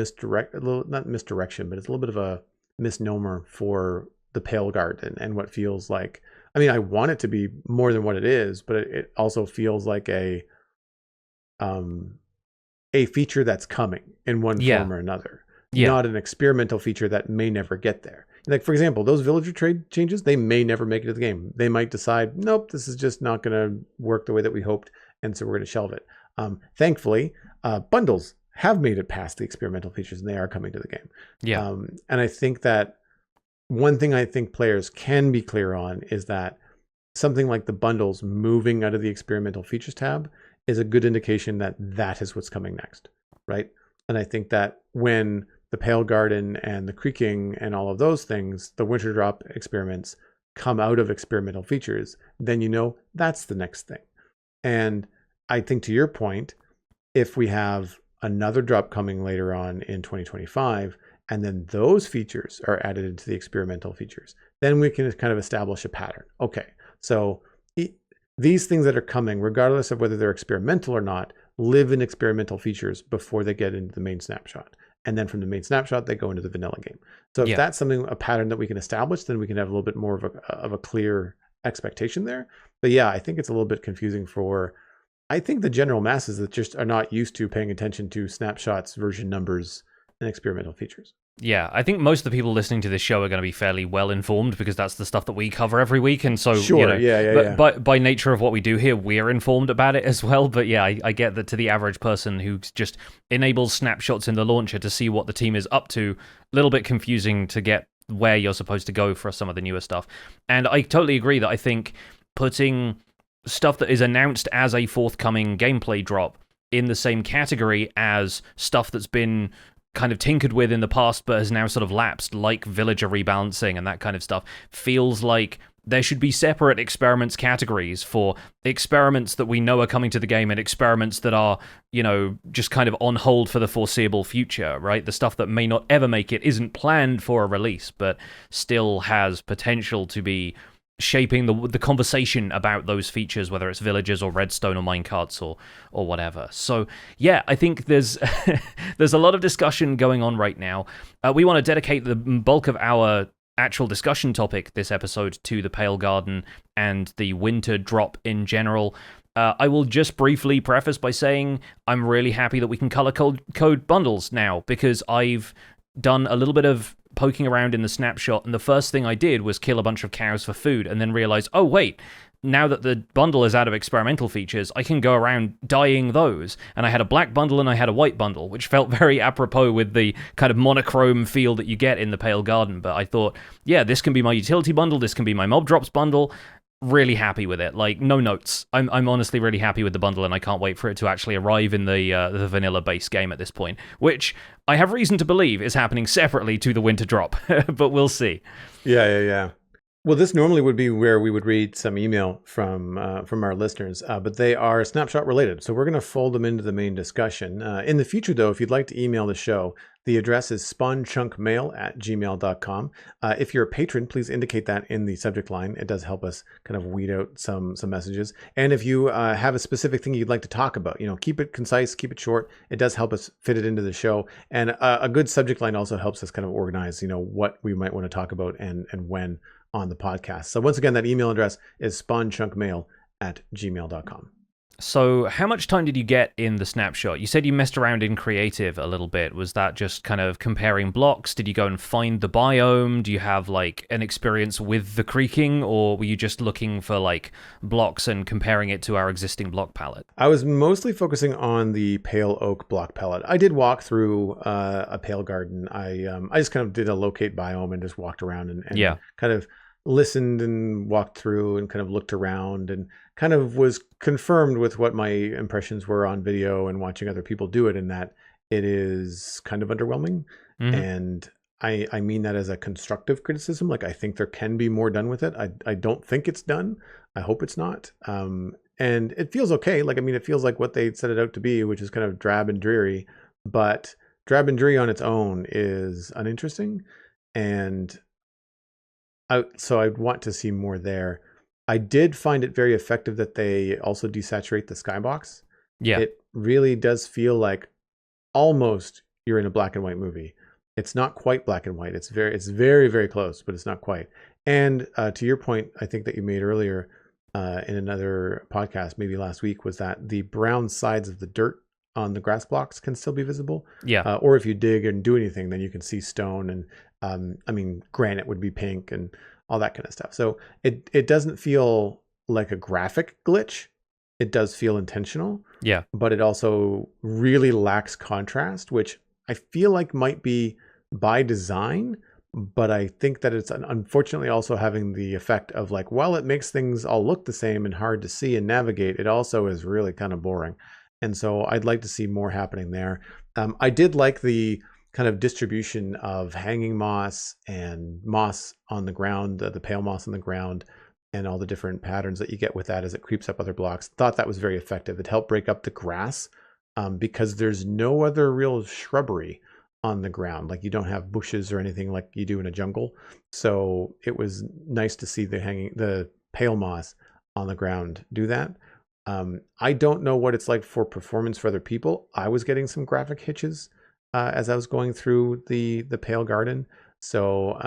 not misdirection, but it's a little bit of a misnomer for the Pale Garden and what feels like, I mean, I want it to be more than what it is, but it also feels like a feature that's coming in one form or another, not an experimental feature that may never get there. Like, for example, those villager trade changes, they may never make it to the game. They might decide, nope, this is just not going to work the way that we hoped, and so we're going to shelve it. Thankfully, bundles have made it past the experimental features, and they are coming to the game. Yeah. And I think that one thing I think players can be clear on is that something like the bundles moving out of the experimental features tab is a good indication that that is what's coming next, right? And I think that when the Pale Garden and the Creaking and all of those things, the Winter Drop experiments, come out of experimental features, then you know that's the next thing. And I think, to your point, if we have another drop coming later on in 2025, and then those features are added into the experimental features, then we can kind of establish a pattern. Okay, so these things that are coming, regardless of whether they're experimental or not, live in experimental features before they get into the main snapshot. And then from the main snapshot, they go into the vanilla game. So if that's a pattern that we can establish, then we can have a little bit more of a clear expectation there. But yeah, I think it's a little bit confusing for, I think, the general masses that just are not used to paying attention to snapshots, version numbers, and experimental features. Yeah, I think most of the people listening to this show are going to be fairly well informed, because that's the stuff that we cover every week, and so by nature of what we do here, we're informed about it as well. But yeah, I get that to the average person who just enables snapshots in the launcher to see what the team is up to, a little bit confusing to get where you're supposed to go for some of the newer stuff. And I totally agree that I think putting stuff that is announced as a forthcoming gameplay drop in the same category as stuff that's been kind of tinkered with in the past but has now sort of lapsed, like villager rebalancing and that kind of stuff, feels like there should be separate experiments categories for experiments that we know are coming to the game and experiments that are, just kind of on hold for the foreseeable future, right? The stuff that may not ever make it, isn't planned for a release, but still has potential to be shaping the conversation about those features, whether it's villagers or redstone or minecarts or whatever. So yeah, I think there's there's a lot of discussion going on right now. We want to dedicate the bulk of our actual discussion topic this episode to the Pale Garden and the winter drop in general. I will just briefly preface by saying I'm really happy that we can color code bundles now, because I've done a little bit of poking around in the snapshot, and the first thing I did was kill a bunch of cows for food, and then realize, oh wait, now that the bundle is out of experimental features, I can go around dyeing those. And I had a black bundle and I had a white bundle, which felt very apropos with the kind of monochrome feel that you get in the Pale Garden. But I thought, yeah, this can be my utility bundle, this can be my mob drops bundle. Really happy with it. Like, no notes. I'm honestly really happy with the bundle, and I can't wait for it to actually arrive in the vanilla base game at this point, which I have reason to believe is happening separately to the winter drop, but we'll see. Yeah. Well, this normally would be where we would read some email from our listeners, but they are snapshot related. So we're going to fold them into the main discussion. In the future, though, if you'd like to email the show, the address is spawnchunkmail@gmail.com. If you're a patron, please indicate that in the subject line. It does help us kind of weed out some messages. And if you have a specific thing you'd like to talk about, keep it concise, keep it short. It does help us fit it into the show. And a good subject line also helps us kind of organize, what we might want to talk about and when on the podcast. So once again, that email address is spawnchunkmail@gmail.com. So how much time did you get in the snapshot? You said you messed around in creative a little bit. Was that just kind of comparing blocks? Did you go and find the biome? Do you have like an experience with the creaking, or were you just looking for like blocks and comparing it to our existing block palette? I was mostly focusing on the pale oak block palette. I did walk through a pale garden. I just kind of did a locate biome and just walked around and kind of listened and walked through and kind of looked around and kind of was confirmed with what my impressions were on video and watching other people do it, in that it is kind of underwhelming. And I mean that as a constructive criticism. Like, I think there can be more done with it. I don't think it's done. I hope it's not. And it feels okay. Like, I mean, it feels like what they set it out to be, which is kind of drab and dreary, but drab and dreary on its own is uninteresting. And so I'd want to see more there. I did find it very effective that they also desaturate the skybox. Yeah. It really does feel like almost you're in a black and white movie. It's not quite black and white. It's very, very close, but it's not quite. And to your point, I think that you made earlier in another podcast, maybe last week, was that the brown sides of the dirt on the grass blocks can still be visible. Yeah. Or if you dig and do anything, then you can see stone, and I mean, granite would be pink and all that kind of stuff. So it doesn't feel like a graphic glitch. It does feel intentional. Yeah. But it also really lacks contrast, which I feel like might be by design. But I think that it's unfortunately also having the effect of, like, while it makes things all look the same and hard to see and navigate, it also is really kind of boring. And so I'd like to see more happening there. I did like the kind of distribution of hanging moss and moss on the ground, the pale moss on the ground, and all the different patterns that you get with that as it creeps up other blocks. Thought that was very effective. It helped break up the grass because there's no other real shrubbery on the ground. Like, you don't have bushes or anything like you do in a jungle. So it was nice to see the pale moss on the ground do that. I don't know what it's like for performance for other people. I was getting some graphic hitches as I was going through the pale garden. So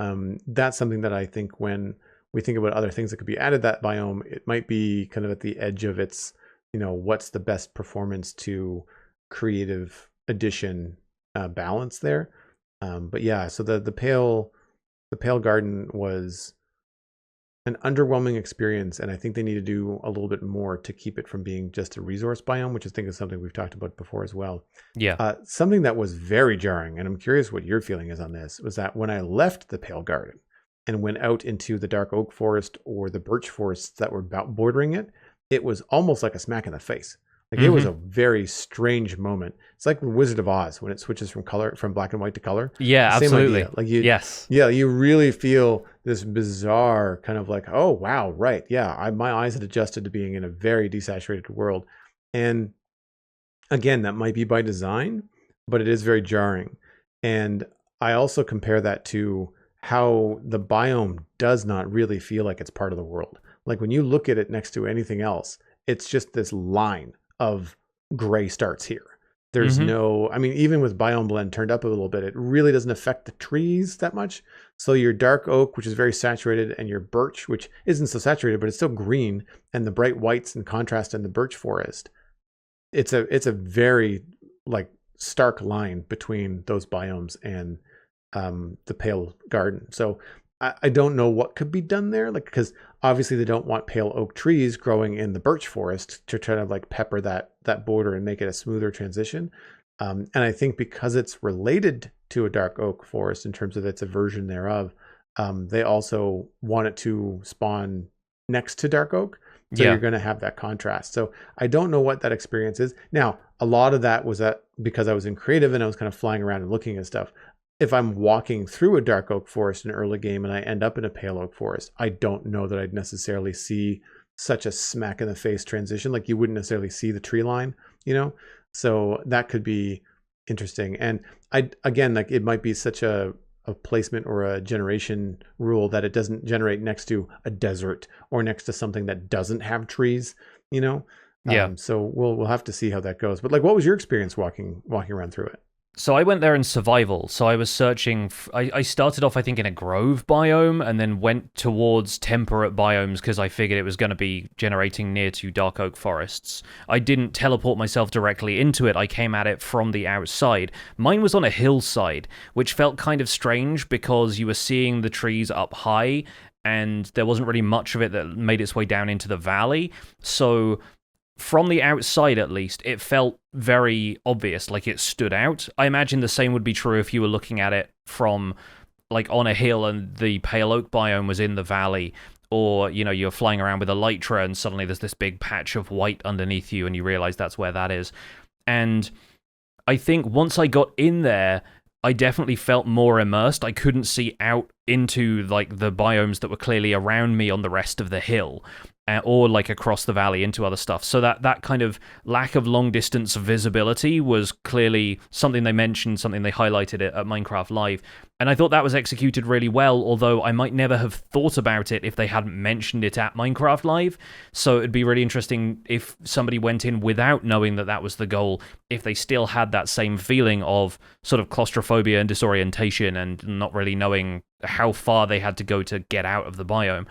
that's something that I think when we think about other things that could be added to that biome, it might be kind of at the edge of its, what's the best performance to creative addition balance there. But yeah, so the pale garden was an underwhelming experience, and I think they need to do a little bit more to keep it from being just a resource biome, which I think is something we've talked about before as well. Yeah. Something that was very jarring, and I'm curious what your feeling is on this, was that when I left the pale garden and went out into the dark oak forest or the birch forests that were bordering it, it was almost like a smack in the face. Like, it was a very strange moment. It's like Wizard of Oz when it switches from black and white to color. Yeah, Same absolutely. idea. Like, yes. Yeah, you really feel this bizarre kind of like, oh wow, right, yeah. My eyes had adjusted to being in a very desaturated world, and again, that might be by design, but it is very jarring. And I also compare that to how the biome does not really feel like it's part of the world. Like, when you look at it next to anything else, it's just this line of gray starts here. There's no, I mean, even with biome blend turned up a little bit, it really doesn't affect the trees that much. So your dark oak, which is very saturated, and your birch, which isn't so saturated, but it's still green, and the bright whites and contrast in the birch forest, it's a very like stark line between those biomes and the pale garden. So I don't know what could be done there, like, because obviously they don't want pale oak trees growing in the birch forest to try to like pepper that border and make it a smoother transition. And I think because it's related to a dark oak forest in terms of its aversion thereof, they also want it to spawn next to dark oak. So you're going to have that contrast. So I don't know what that experience is. Now, a lot of that was that because I was in creative and I was kind of flying around and looking at stuff. if I'm walking through a dark oak forest in early game and I end up in a pale oak forest, I don't know that I'd necessarily see such a smack in the face transition. Like you wouldn't necessarily see the tree line, you know? So that could be interesting. And again, like it might be such a placement or a generation rule that it doesn't generate next to a desert or next to something that doesn't have trees, you know? Yeah. So we'll have to see how that goes. But like, what was your experience walking around through it? So I went there in survival. So I was searching. I started off, I think, in a grove biome, and then went towards temperate biomes because I figured it was going to be generating near to dark oak forests. I didn't teleport myself directly into it. I came at it from the outside. Mine was on a hillside, which felt kind of strange because you were seeing the trees up high, and there wasn't really much of it that made its way down into the valley. So from the outside, at least, it felt very obvious, like it stood out. I imagine the same would be true if you were looking at it from, like, on a hill and the pale oak biome was in the valley, or, you know, you're flying around with Elytra and suddenly there's this big patch of white underneath you and you realize that's where that is. And I think once I got in there, I definitely felt more immersed. I couldn't see out into, like, the biomes that were clearly around me on the rest of the hill. Or like across the valley into other stuff. So that kind of lack of long distance visibility was clearly something they mentioned, something they highlighted at Minecraft Live. And I thought that was executed really well, although I might never have thought about it if they hadn't mentioned it at Minecraft Live. So it'd be really interesting if somebody went in without knowing that that was the goal, if they still had that same feeling of sort of claustrophobia and disorientation and not really knowing how far they had to go to get out of the biome.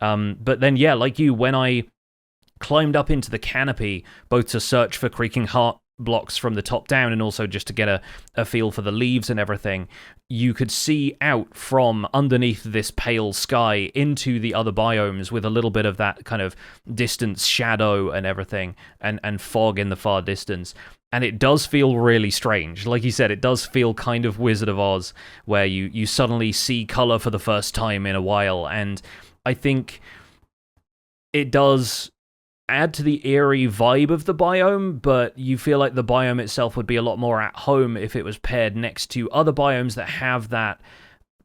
But then, yeah, like you, when I climbed up into the canopy, both to search for creaking heart blocks from the top down and also just to get a feel for the leaves and everything, you could see out from underneath this pale sky into the other biomes with a little bit of that kind of distance shadow and everything, and fog in the far distance. And it does feel really strange. Like you said, it does feel kind of Wizard of Oz, where you suddenly see color for the first time in a while, and I think it does add to the eerie vibe of the biome, but you feel like the biome itself would be a lot more at home if it was paired next to other biomes that have that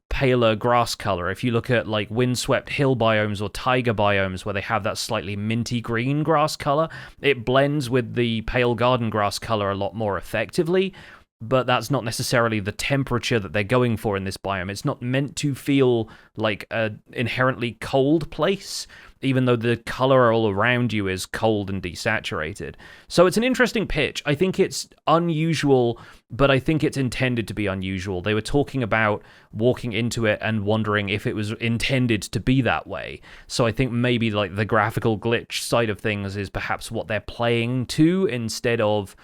paler grass color. If you look at like windswept hill biomes or taiga biomes where they have that slightly minty green grass color, it blends with the pale garden grass color a lot more effectively. But that's not necessarily the temperature that they're going for in this biome. It's not meant to feel like an inherently cold place, even though the color all around you is cold and desaturated. So it's an interesting pitch. I think it's unusual, but I think it's intended to be unusual. They were talking about walking into it and wondering if it was intended to be that way. So I think maybe like the graphical glitch side of things is perhaps what they're playing to instead of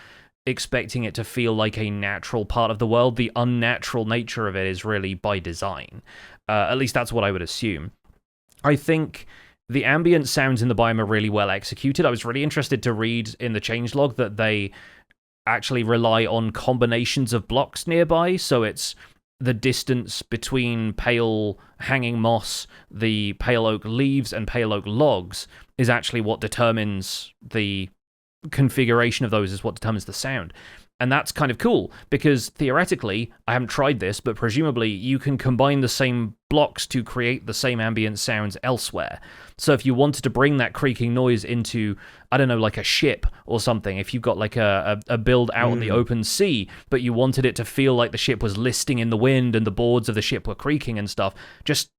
expecting it to feel like a natural part of the world. The unnatural nature of it is really by design. At least that's what I would assume. I think the ambient sounds in the biome are really well executed. I was really interested to read in the changelog that they actually rely on combinations of blocks nearby, so it's the distance between pale hanging moss, the pale oak leaves, and pale oak logs is actually what determines the configuration of those, is what determines the sound. And that's kind of cool, because theoretically, I haven't tried this, but presumably you can combine the same blocks to create the same ambient sounds elsewhere. So if you wanted to bring that creaking noise into, I don't know, like a ship or something, if you've got like a build out on the open sea, but you wanted it to feel like the ship was listing in the wind and the boards of the ship were creaking and stuff, just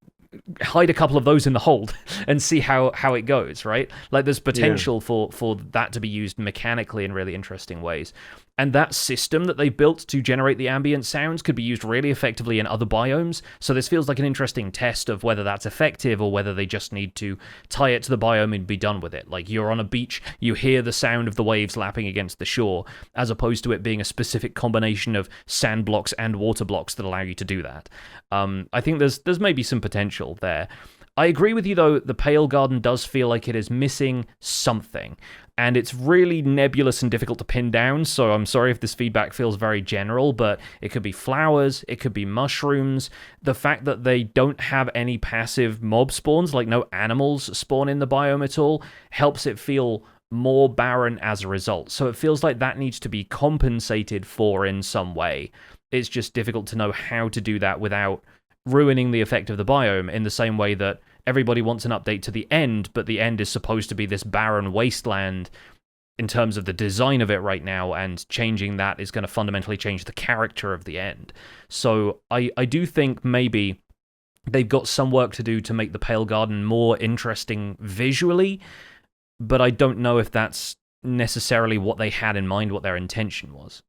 hide a couple of those in the hold and see how it goes, right? Like there's potential for that to be used mechanically in really interesting ways. And that system that they built to generate the ambient sounds could be used really effectively in other biomes. So this feels like an interesting test of whether that's effective or whether they just need to tie it to the biome and be done with it. Like you're on a beach, you hear the sound of the waves lapping against the shore, as opposed to it being a specific combination of sand blocks and water blocks that allow you to do that. I think there's maybe some potential there. I agree with you, though, the Pale Garden does feel like it is missing something, and it's really nebulous and difficult to pin down, so I'm sorry if this feedback feels very general, but it could be flowers, it could be mushrooms. The fact that they don't have any passive mob spawns, like no animals spawn in the biome at all, helps it feel more barren as a result. So it feels like that needs to be compensated for in some way. It's just difficult to know how to do that without ruining the effect of the biome, in the same way that everybody wants an update to the end, but the end is supposed to be this barren wasteland in terms of the design of it right now, and changing that is going to fundamentally change the character of the end. So I do think maybe they've got some work to do to make the Pale Garden more interesting visually, but I don't know if that's necessarily what they had in mind, what their intention was.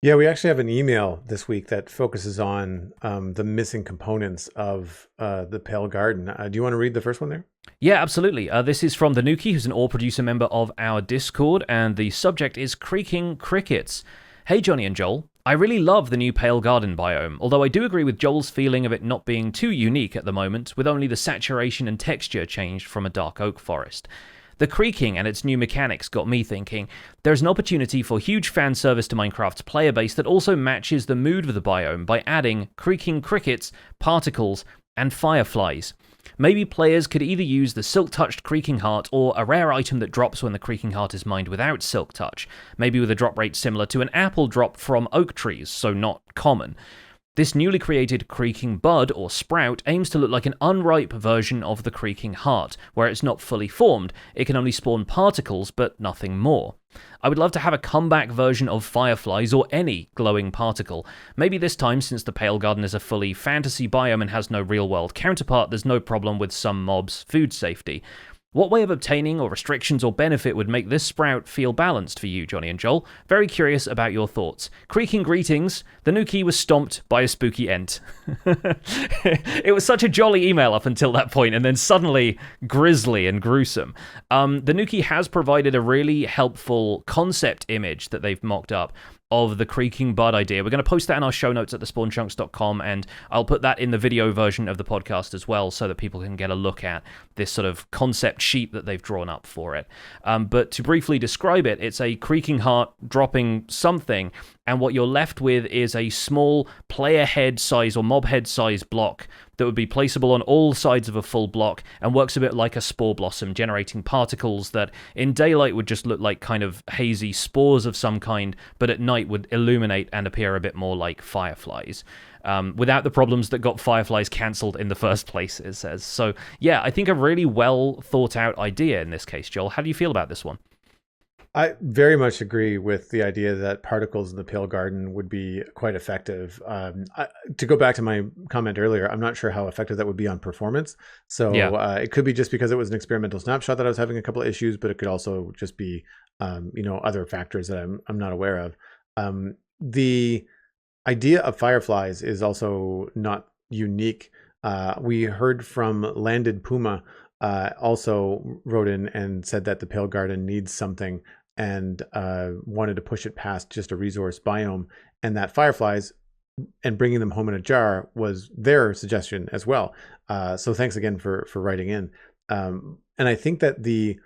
Yeah, we actually have an email this week that focuses on the missing components of the Pale Garden. Do you want to read the first one there? Yeah, absolutely. This is from the Nuki, who's an All Producer member of our Discord, and the subject is Creaking Crickets. Hey, Jonny and Joel. I really love the new Pale Garden biome, although I do agree with Joel's feeling of it not being too unique at the moment, with only the saturation and texture changed from a dark oak forest. The creaking and its new mechanics got me thinking, there's an opportunity for huge fan service to Minecraft's player base that also matches the mood of the biome by adding creaking crickets, particles, and fireflies. Maybe players could either use the silk-touched creaking heart or a rare item that drops when the creaking heart is mined without silk touch, maybe with a drop rate similar to an apple drop from oak trees, so not common. This newly created creaking bud, or sprout, aims to look like an unripe version of the creaking heart, where it's not fully formed, it can only spawn particles, but nothing more. I would love to have a comeback version of fireflies or any glowing particle. Maybe this time, since the Pale Garden is a fully fantasy biome and has no real-world counterpart, there's no problem with some mobs' food safety. What way of obtaining or restrictions or benefit would make this sprout feel balanced for you, Jonny and Joel? Very curious about your thoughts. Creaking greetings. The Nuki was stomped by a spooky ent. It was such a jolly email up until that point, and then suddenly grisly and gruesome. The Nuki has provided a really helpful concept image that they've mocked up of the creaking bud idea. We're going to post that in our show notes at thespawnchunks.com, and I'll put that in the video version of the podcast as well, so that people can get a look at this sort of concept sheet that they've drawn up for it. But to briefly describe it, it's a creaking heart dropping something, and what you're left with is a small player head size or mob head size block that would be placeable on all sides of a full block and works a bit like a spore blossom, generating particles that in daylight would just look like kind of hazy spores of some kind, but at night would illuminate and appear a bit more like fireflies. Without the problems that got fireflies cancelled in the first place, it says. So yeah, I think a really well thought out idea in this case. Joel, how do you feel about this one? I very much agree with the idea that particles in the Pale Garden would be quite effective. To go back to my comment earlier, I'm not sure how effective that would be on performance. So yeah. It could be just because it was an experimental snapshot that I was having a couple of issues, but it could also just be, other factors that I'm not aware of. The idea of fireflies is also not unique. We heard from Landed Puma, also wrote in and said that the Pale Garden needs something, and wanted to push it past just a resource biome, and that fireflies and bringing them home in a jar was their suggestion as well. So thanks again for writing in. And I think that the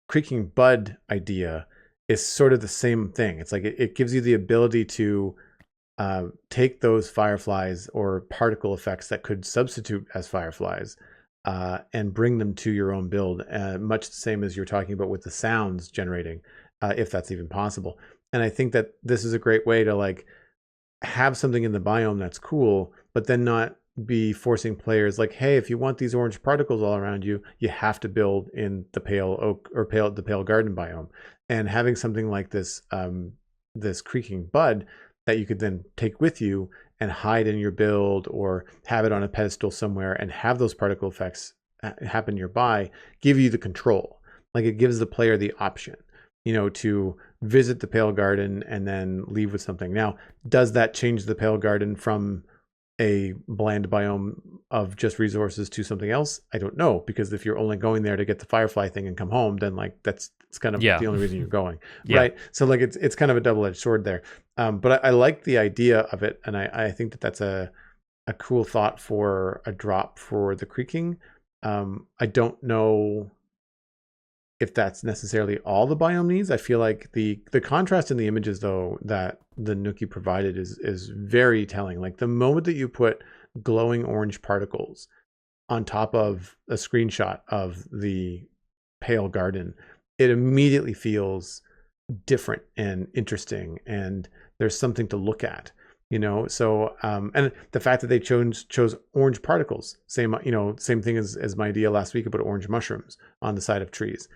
creaking bud idea is sort of the same thing. It's like it gives you the ability to take those fireflies or particle effects that could substitute as fireflies, and bring them to your own build, much the same as you're talking about with the sounds generating, if that's even possible. And I think that this is a great way to like have something in the biome that's cool, but then not be forcing players like, hey, if you want these orange particles all around you, you have to build in the Pale Oak or the Pale Garden biome. And having something like this, this creaking bud that you could then take with you and hide in your build, or have it on a pedestal somewhere and have those particle effects happen nearby, give you the control. Like it gives the player the option, to visit the Pale Garden and then leave with something. Now, does that change the Pale Garden from a bland biome of just resources to something else? I don't know, because if you're only going there to get the firefly thing and come home, then like it's kind of the only reason you're going. Right? So like it's kind of a double-edged sword there. But I like the idea of it, and I think that that's a cool thought for a drop for the creaking. I don't know if that's necessarily all the biome needs. I feel like the contrast in the images though that the Nuki provided is very telling. Like the moment that you put glowing orange particles on top of a screenshot of the pale garden, it immediately feels different and interesting, and there's something to look at, so and the fact that they chose orange particles, same thing as my idea last week about orange mushrooms on the side of trees.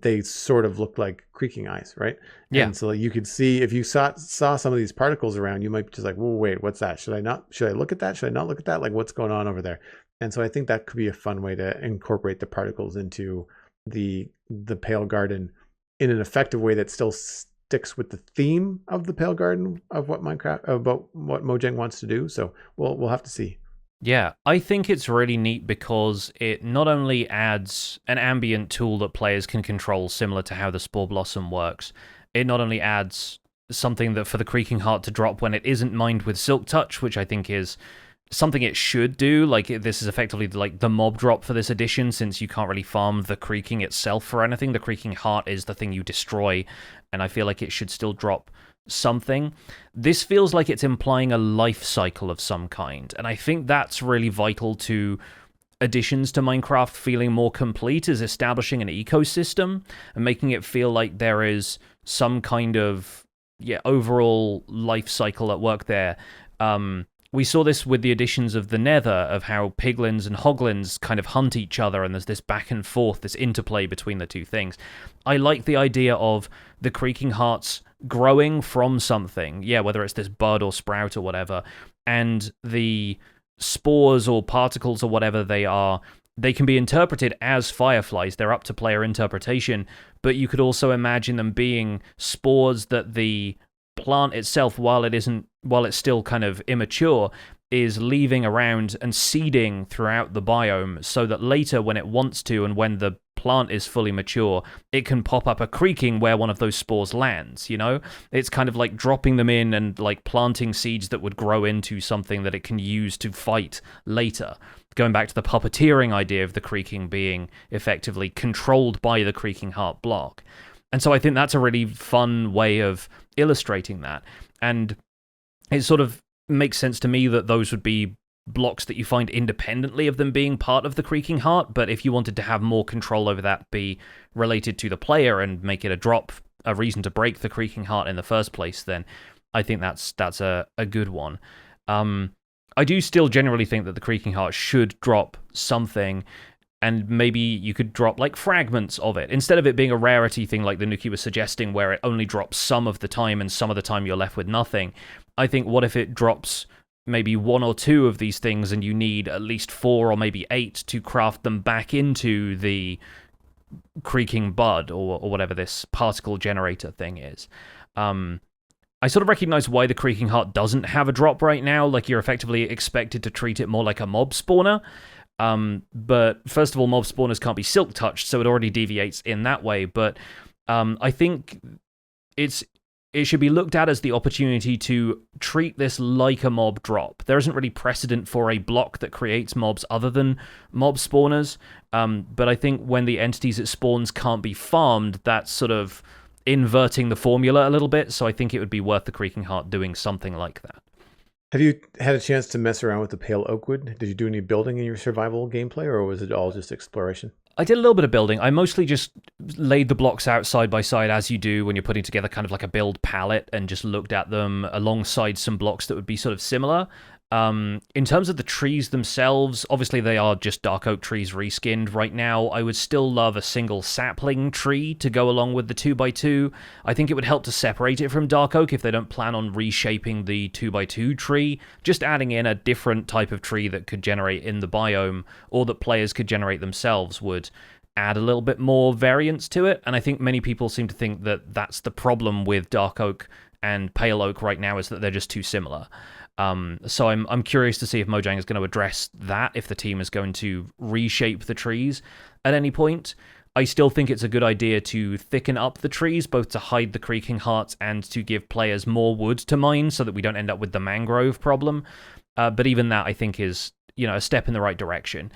They sort of looked like creaking eyes, right? Yeah. And so you could see, if you saw some of these particles around, you might be just like, whoa, wait, what's that? Should I look at that? Should I not look at that? Like, what's going on over there? And so I think that could be a fun way to incorporate the particles into the pale garden in an effective way that still sticks with the theme of the pale garden of what Mojang wants to do. So we'll have to see. Yeah, I think it's really neat because it not only adds an ambient tool that players can control, similar to how the Spore Blossom works, it not only adds something that for the Creaking Heart to drop when it isn't mined with Silk Touch, which I think is something it should do. Like, this is effectively like the mob drop for this edition, since you can't really farm the Creaking itself for anything. The Creaking Heart is the thing you destroy, and I feel like it should still drop something. This feels like it's implying a life cycle of some kind, and I think that's really vital to additions to Minecraft feeling more complete, is establishing an ecosystem and making it feel like there is some kind of overall life cycle at work there. We saw this with the additions of the Nether, of how piglins and hoglins kind of hunt each other, and there's this back and forth, this interplay between the two things. I like the idea of the Creaking Hearts growing from something, whether it's this bud or sprout or whatever, and the spores or particles or whatever they are, they can be interpreted as fireflies. They're up to player interpretation, but you could also imagine them being spores that the plant itself, while it's still kind of immature, is leaving around and seeding throughout the biome, so that later, when it wants to, and when the plant is fully mature, it can pop up a creaking where one of those spores lands. It's kind of like dropping them in and like planting seeds that would grow into something that it can use to fight later. Going back to the puppeteering idea of the creaking being effectively controlled by the Creaking Heart block. And so I think that's a really fun way of illustrating that. And it sort of makes sense to me that those would be blocks that you find independently of them being part of the Creaking Heart, but if you wanted to have more control over that be related to the player and make it a reason to break the Creaking Heart in the first place, then I think that's a good one. I do still generally think that the Creaking Heart should drop something, and maybe you could drop like fragments of it, instead of it being a rarity thing like the Nuki was suggesting, where it only drops some of the time and some of the time you're left with nothing. I think, what if it drops maybe one or two of these things, and you need at least 4 or maybe 8 to craft them back into the Creaking Bud or whatever this particle generator thing is. I sort of recognize why the Creaking Heart doesn't have a drop right now. Like, you're effectively expected to treat it more like a mob spawner. But first of all, mob spawners can't be silk touched, so it already deviates in that way. But I think it should be looked at as the opportunity to treat this like a mob drop. There isn't really precedent for a block that creates mobs other than mob spawners. But I think when the entities it spawns can't be farmed, that's sort of inverting the formula a little bit. So I think it would be worth the Creaking Heart doing something like that. Have you had a chance to mess around with the pale oak wood? Did you do any building in your survival gameplay, or was it all just exploration? I did a little bit of building. I mostly just laid the blocks out side by side, as you do when you're putting together kind of like a build palette, and just looked at them alongside some blocks that would be sort of similar. In terms of the trees themselves, obviously they are just dark oak trees reskinned right now. I would still love a single sapling tree to go along with the 2x2. I think it would help to separate it from dark oak if they don't plan on reshaping the 2x2 tree. Just adding in a different type of tree that could generate in the biome, or that players could generate themselves, would add a little bit more variance to it. And I think many people seem to think that that's the problem with dark oak and pale oak right now, is that they're just too similar. So I'm curious to see if Mojang is going to address that, if the team is going to reshape the trees at any point. I still think it's a good idea to thicken up the trees, both to hide the Creaking Hearts and to give players more wood to mine, so that we don't end up with the mangrove problem. But even that, I think, is a step in the right direction.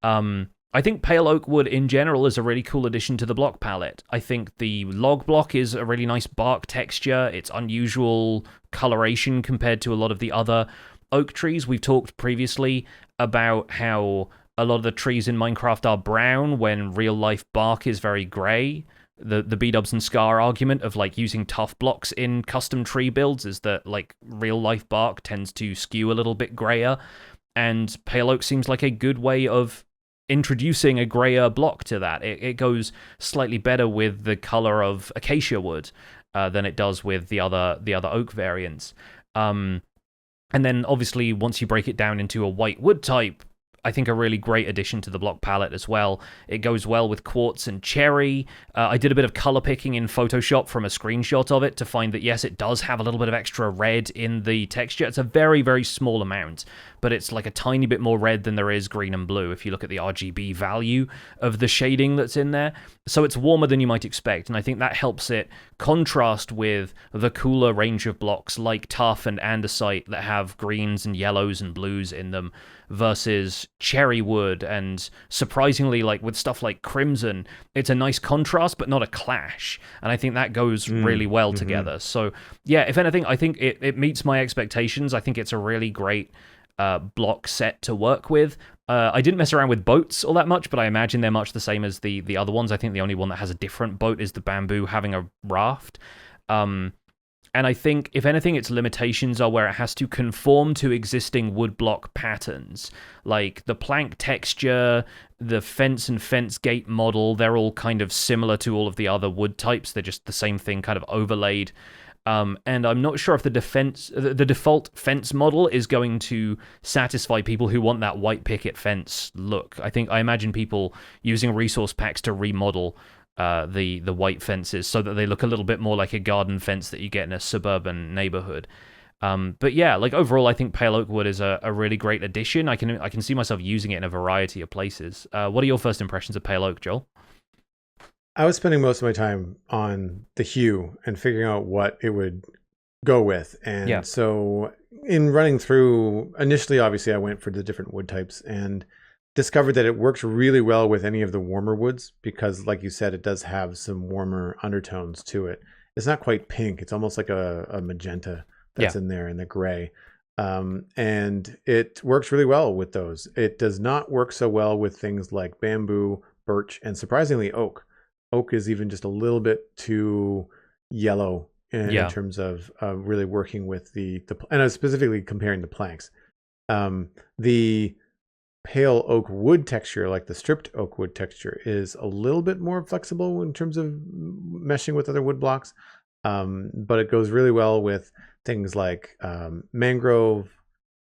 I think pale oak wood in general is a really cool addition to the block palette. I think the log block is a really nice bark texture. It's unusual coloration compared to a lot of the other oak trees. We've talked previously about how A lot of the trees in Minecraft are brown when real life bark is very gray. The B-dubs and Scar argument of like using tough blocks in custom tree builds is that like real life bark tends to skew a little bit grayer, and pale oak seems like a good way of introducing a grayer block to that. It goes slightly better with the color of acacia wood than it does with the other oak variants. And then obviously once you break it down into a white wood type, I think a really great addition to the block palette as well. It goes well with quartz and cherry. I did a bit of color picking in Photoshop from a screenshot of it to find that, yes, it does have a little bit of extra red in the texture. It's a very, very small amount, but it's like a tiny bit more red than there is green and blue if you look at the RGB value of the shading that's in there. So it's warmer than you might expect, and I think that helps it contrast with the cooler range of blocks like Tough and Andesite that have greens and yellows and blues in them, versus cherry wood, and surprisingly, like with stuff like crimson, it's a nice contrast but not a clash, and I think that goes really well together. So yeah, if anything, I think it meets my expectations. I think it's a really great block set to work with. I didn't mess around with boats all that much, but I imagine they're much the same as the other ones. I think the only one that has a different boat is the bamboo having a raft. And I think, if anything, its limitations are where it has to conform to existing woodblock patterns. Like the plank texture, the fence and fence gate model, they're all kind of similar to all of the other wood types. They're just the same thing kind of overlaid. And I'm not sure if the default fence model is going to satisfy people who want that white picket fence look. I imagine people using resource packs to remodel the white fences so that they look a little bit more like a garden fence that you get in a suburban neighborhood. But yeah, like overall, I think pale oak wood is a really great addition. I can see myself using it in a variety of places. What are your first impressions of pale oak, Joel? I was spending most of my time on the hue and figuring out what it would go with. And so in running through, initially, obviously, I went for the different wood types and discovered that it works really well with any of the warmer woods because, like you said, it does have some warmer undertones to it. It's not quite pink. It's almost like a magenta that's in there in the gray. And it works really well with those. It does not work so well with things like bamboo, birch, and surprisingly oak. Oak is even just a little bit too yellow in terms of really working with and I was specifically comparing the planks. The pale oak wood texture, like the stripped oak wood texture, is a little bit more flexible in terms of meshing with other wood blocks. But it goes really well with things like mangrove,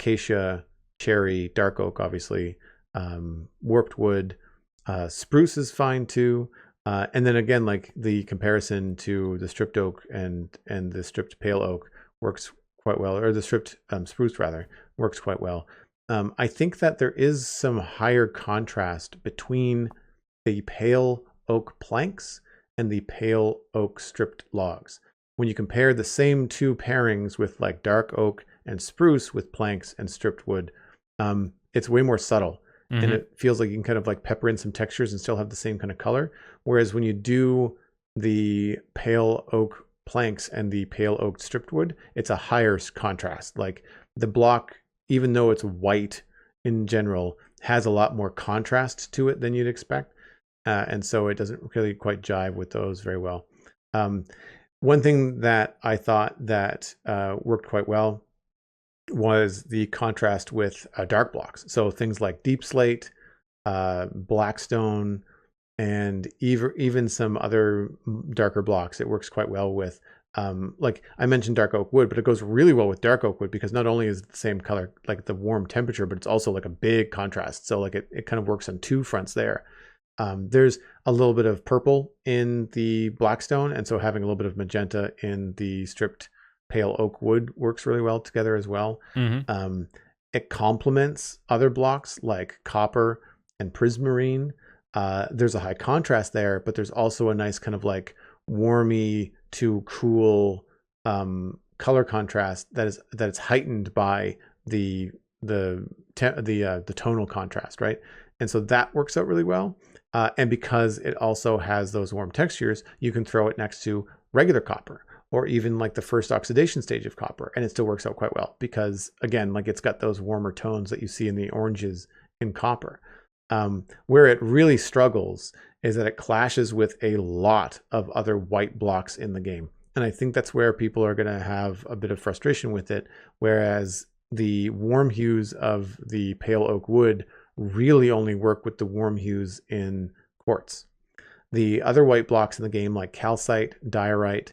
acacia, cherry, dark oak, obviously, warped wood, spruce is fine too. And then again, like the comparison to the stripped oak and the stripped pale oak works quite well, or the stripped spruce rather works quite well. I think that there is some higher contrast between the pale oak planks and the pale oak stripped logs. When you compare the same two pairings with like dark oak and spruce with planks and stripped wood, it's way more subtle. Mm-hmm. And it feels like you can kind of like pepper in some textures and still have the same kind of color. Whereas when you do the pale oak planks and the pale oak stripped wood, it's a higher contrast. Like the block, even though it's white in general, has a lot more contrast to it than you'd expect. And so it doesn't really quite jive with those very well. One thing that I thought that worked quite well was the contrast with dark blocks. So things like deep slate, blackstone, and even some other darker blocks. It works quite well with, like I mentioned dark oak wood, but it goes really well with dark oak wood because not only is it the same color, like the warm temperature, but it's also like a big contrast. So like it kind of works on two fronts there. There's a little bit of purple in the blackstone, and so having a little bit of magenta in the stripped pale oak wood works really well together as well. Mm-hmm. It complements other blocks like copper and prismarine. There's a high contrast there, but there's also a nice kind of like warmy to cool color contrast that is heightened by the tonal contrast, right? And so that works out really well. And because it also has those warm textures, you can throw it next to regular copper, or even like the first oxidation stage of copper, and it still works out quite well because, again, like it's got those warmer tones that you see in the oranges in copper. Where it really struggles is that it clashes with a lot of other white blocks in the game. And I think that's where people are going to have a bit of frustration with it, whereas the warm hues of the pale oak wood really only work with the warm hues in quartz. The other white blocks in the game, like calcite, diorite,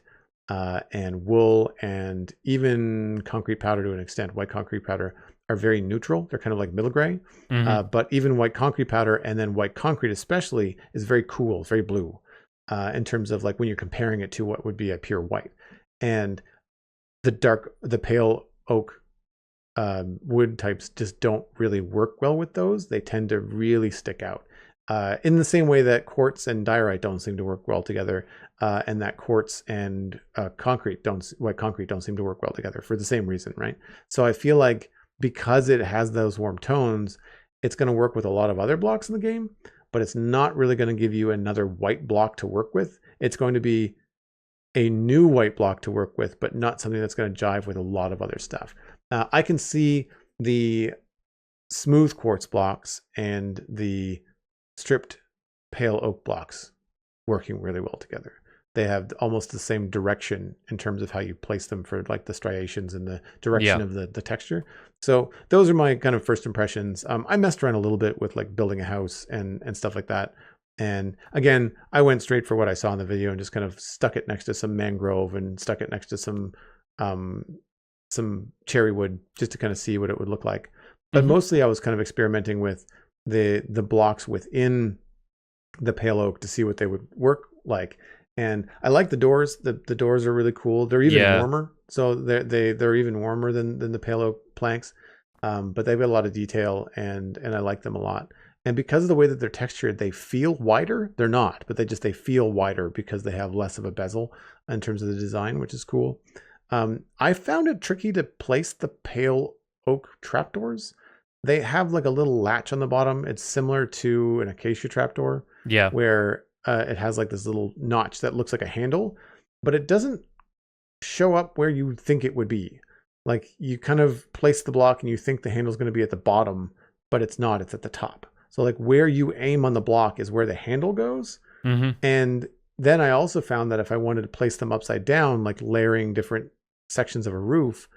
and wool, and even concrete powder to an extent, white concrete powder, are very neutral. They're kind of like middle gray. But even white concrete powder, and then white concrete especially, is very cool, very blue, in terms of like when you're comparing it to what would be a pure white. And the pale oak wood types just don't really work well with those. They tend to really stick out. In the same way that quartz and diorite don't seem to work well together, and that quartz and white concrete don't seem to work well together for the same reason, right? So I feel like because it has those warm tones, it's going to work with a lot of other blocks in the game, but it's not really going to give you another white block to work with. It's going to be a new white block to work with, but not something that's going to jive with a lot of other stuff. I can see the smooth quartz blocks and the stripped pale oak blocks working really well together. They have almost the same direction in terms of how you place them for like the striations and the direction of the texture. So those are my kind of first impressions. I messed around a little bit with like building a house and stuff like that. And again, I went straight for what I saw in the video and just kind of stuck it next to some mangrove and stuck it next to some cherry wood just to kind of see what it would look like. But mostly I was kind of experimenting with the blocks within the pale oak to see what they would work like. And I like the doors. The doors are really cool. They're even warmer. So they're even warmer than the pale oak planks. But they've got a lot of detail and I like them a lot. And because of the way that they're textured, they feel wider. They're not, but they feel wider because they have less of a bezel in terms of the design, which is cool. I found it tricky to place the pale oak trapdoors. They have like a little latch on the bottom. It's similar to an acacia trapdoor. Yeah. Where it has like this little notch that looks like a handle, but it doesn't show up where you think it would be. Like you kind of place the block and you think the handle is going to be at the bottom, but it's not. It's at the top. So like where you aim on the block is where the handle goes. And then I also found that if I wanted to place them upside down, like layering different sections of a roof,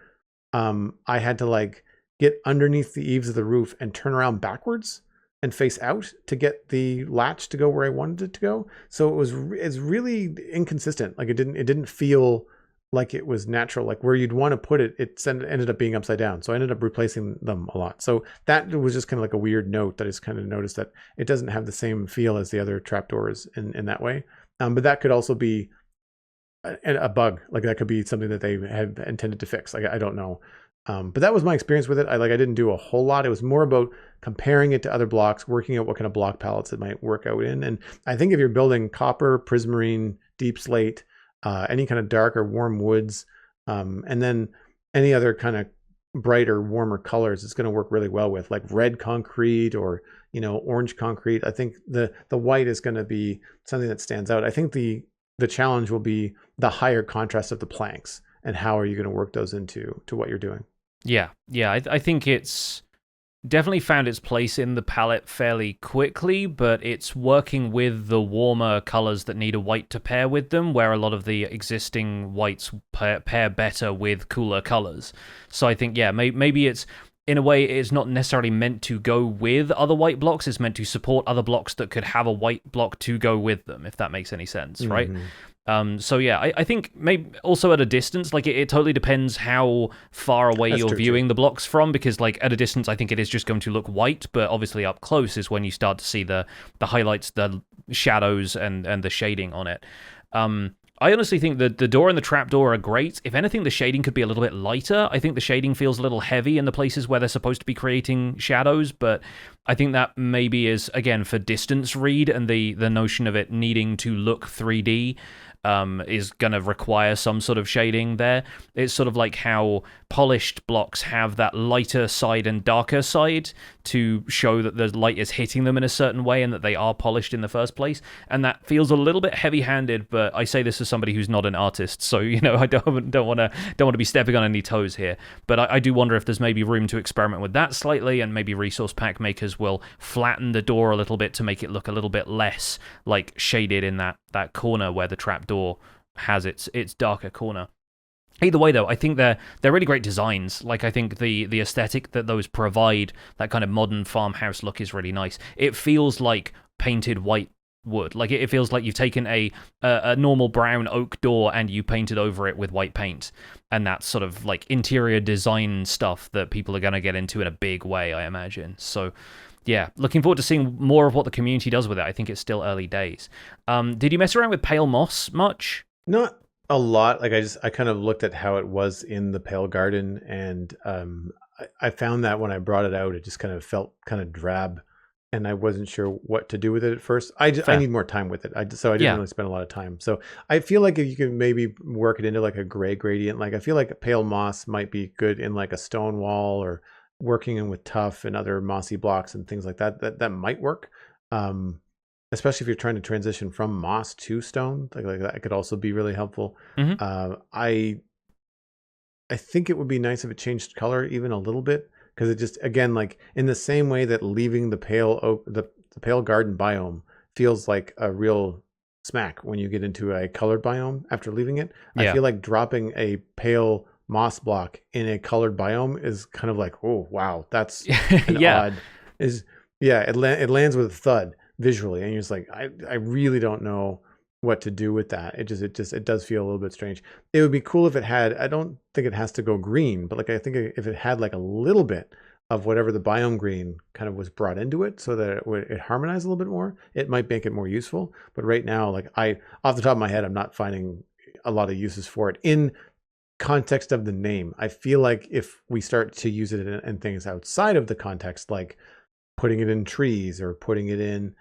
I had to like get underneath the eaves of the roof and turn around backwards and face out to get the latch to go where I wanted it to go. So it's really inconsistent. Like it didn't feel like it was natural. Like where you'd want to put it, it ended up being upside down. So I ended up replacing them a lot. So that was just kind of like a weird note that I just kind of noticed that it doesn't have the same feel as the other trapdoors in that way. But that could also be a bug. Like that could be something that they have intended to fix. Like I don't know. But that was my experience with it. I didn't do a whole lot. It was more about comparing it to other blocks, working out what kind of block palettes it might work out in. And I think if you're building copper, prismarine, deep slate, any kind of dark or warm woods, and then any other kind of brighter, warmer colors, it's going to work really well with like red concrete or, orange concrete. I think the white is going to be something that stands out. I think the challenge will be the higher contrast of the planks and how are you going to work those into what you're doing. Yeah. I think it's definitely found its place in the palette fairly quickly, but it's working with the warmer colors that need a white to pair with them, where a lot of the existing whites pair better with cooler colors. So I think, maybe it's, in a way, it's not necessarily meant to go with other white blocks. It's meant to support other blocks that could have a white block to go with them, if that makes any sense, right? I think maybe also at a distance, like it totally depends how far away you're viewing the blocks from, because like at a distance, I think it is just going to look white, but obviously up close is when you start to see the highlights, the shadows, and the shading on it. I honestly think that the door and the trapdoor are great. If anything, the shading could be a little bit lighter. I think the shading feels a little heavy in the places where they're supposed to be creating shadows, but I think that maybe is, again, for distance read and the notion of it needing to look 3D is going to require some sort of shading there. It's sort of like how polished blocks have that lighter side and darker side to show that the light is hitting them in a certain way and that they are polished in the first place. And that feels a little bit heavy-handed, but I say this as somebody who's not an artist. So, I don't want to be stepping on any toes here. But I do wonder if there's maybe room to experiment with that slightly, and maybe resource pack makers will flatten the door a little bit to make it look a little bit less like shaded in that corner where the trapdoor has its darker corner. Either way, though, I think they're really great designs. Like, I think the aesthetic that those provide, that kind of modern farmhouse look, is really nice. It feels like painted white wood. Like, it feels like you've taken a normal brown oak door and you painted over it with white paint. And that's sort of like interior design stuff that people are going to get into in a big way, I imagine. So, yeah, looking forward to seeing more of what the community does with it. I think it's still early days. Did you mess around with Pale Moss much? Not a lot. Like I kind of looked at how it was in the Pale Garden, and I found that when I brought it out, it just kind of felt kind of drab, and I wasn't sure what to do with it at first. I need more time with it. So I didn't really spend a lot of time. So I feel like if you could maybe work it into like a gray gradient, like I feel like a Pale Moss might be good in like a stone wall, or working in with tuff and other mossy blocks and things like that. That might work. Especially if you're trying to transition from moss to stone, like that could also be really helpful. Mm-hmm. I think it would be nice if it changed color even a little bit, because it just, again, like in the same way that leaving the pale oak, the Pale Garden biome feels like a real smack when you get into a colored biome after leaving it. I feel like dropping a pale moss block in a colored biome is kind of like, oh wow, that's an odd. It lands with a thud visually, and you're just like, I really don't know what to do with that. It does feel a little bit strange. It would be cool if it had, I don't think it has to go green, but like I think if it had like a little bit of whatever the biome green kind of was brought into it, so that it harmonized a little bit more, it might make it more useful. But right now, like off the top of my head, I'm not finding a lot of uses for it in context of the name. I feel like if we start to use it in things outside of the context, like putting it in trees or putting it in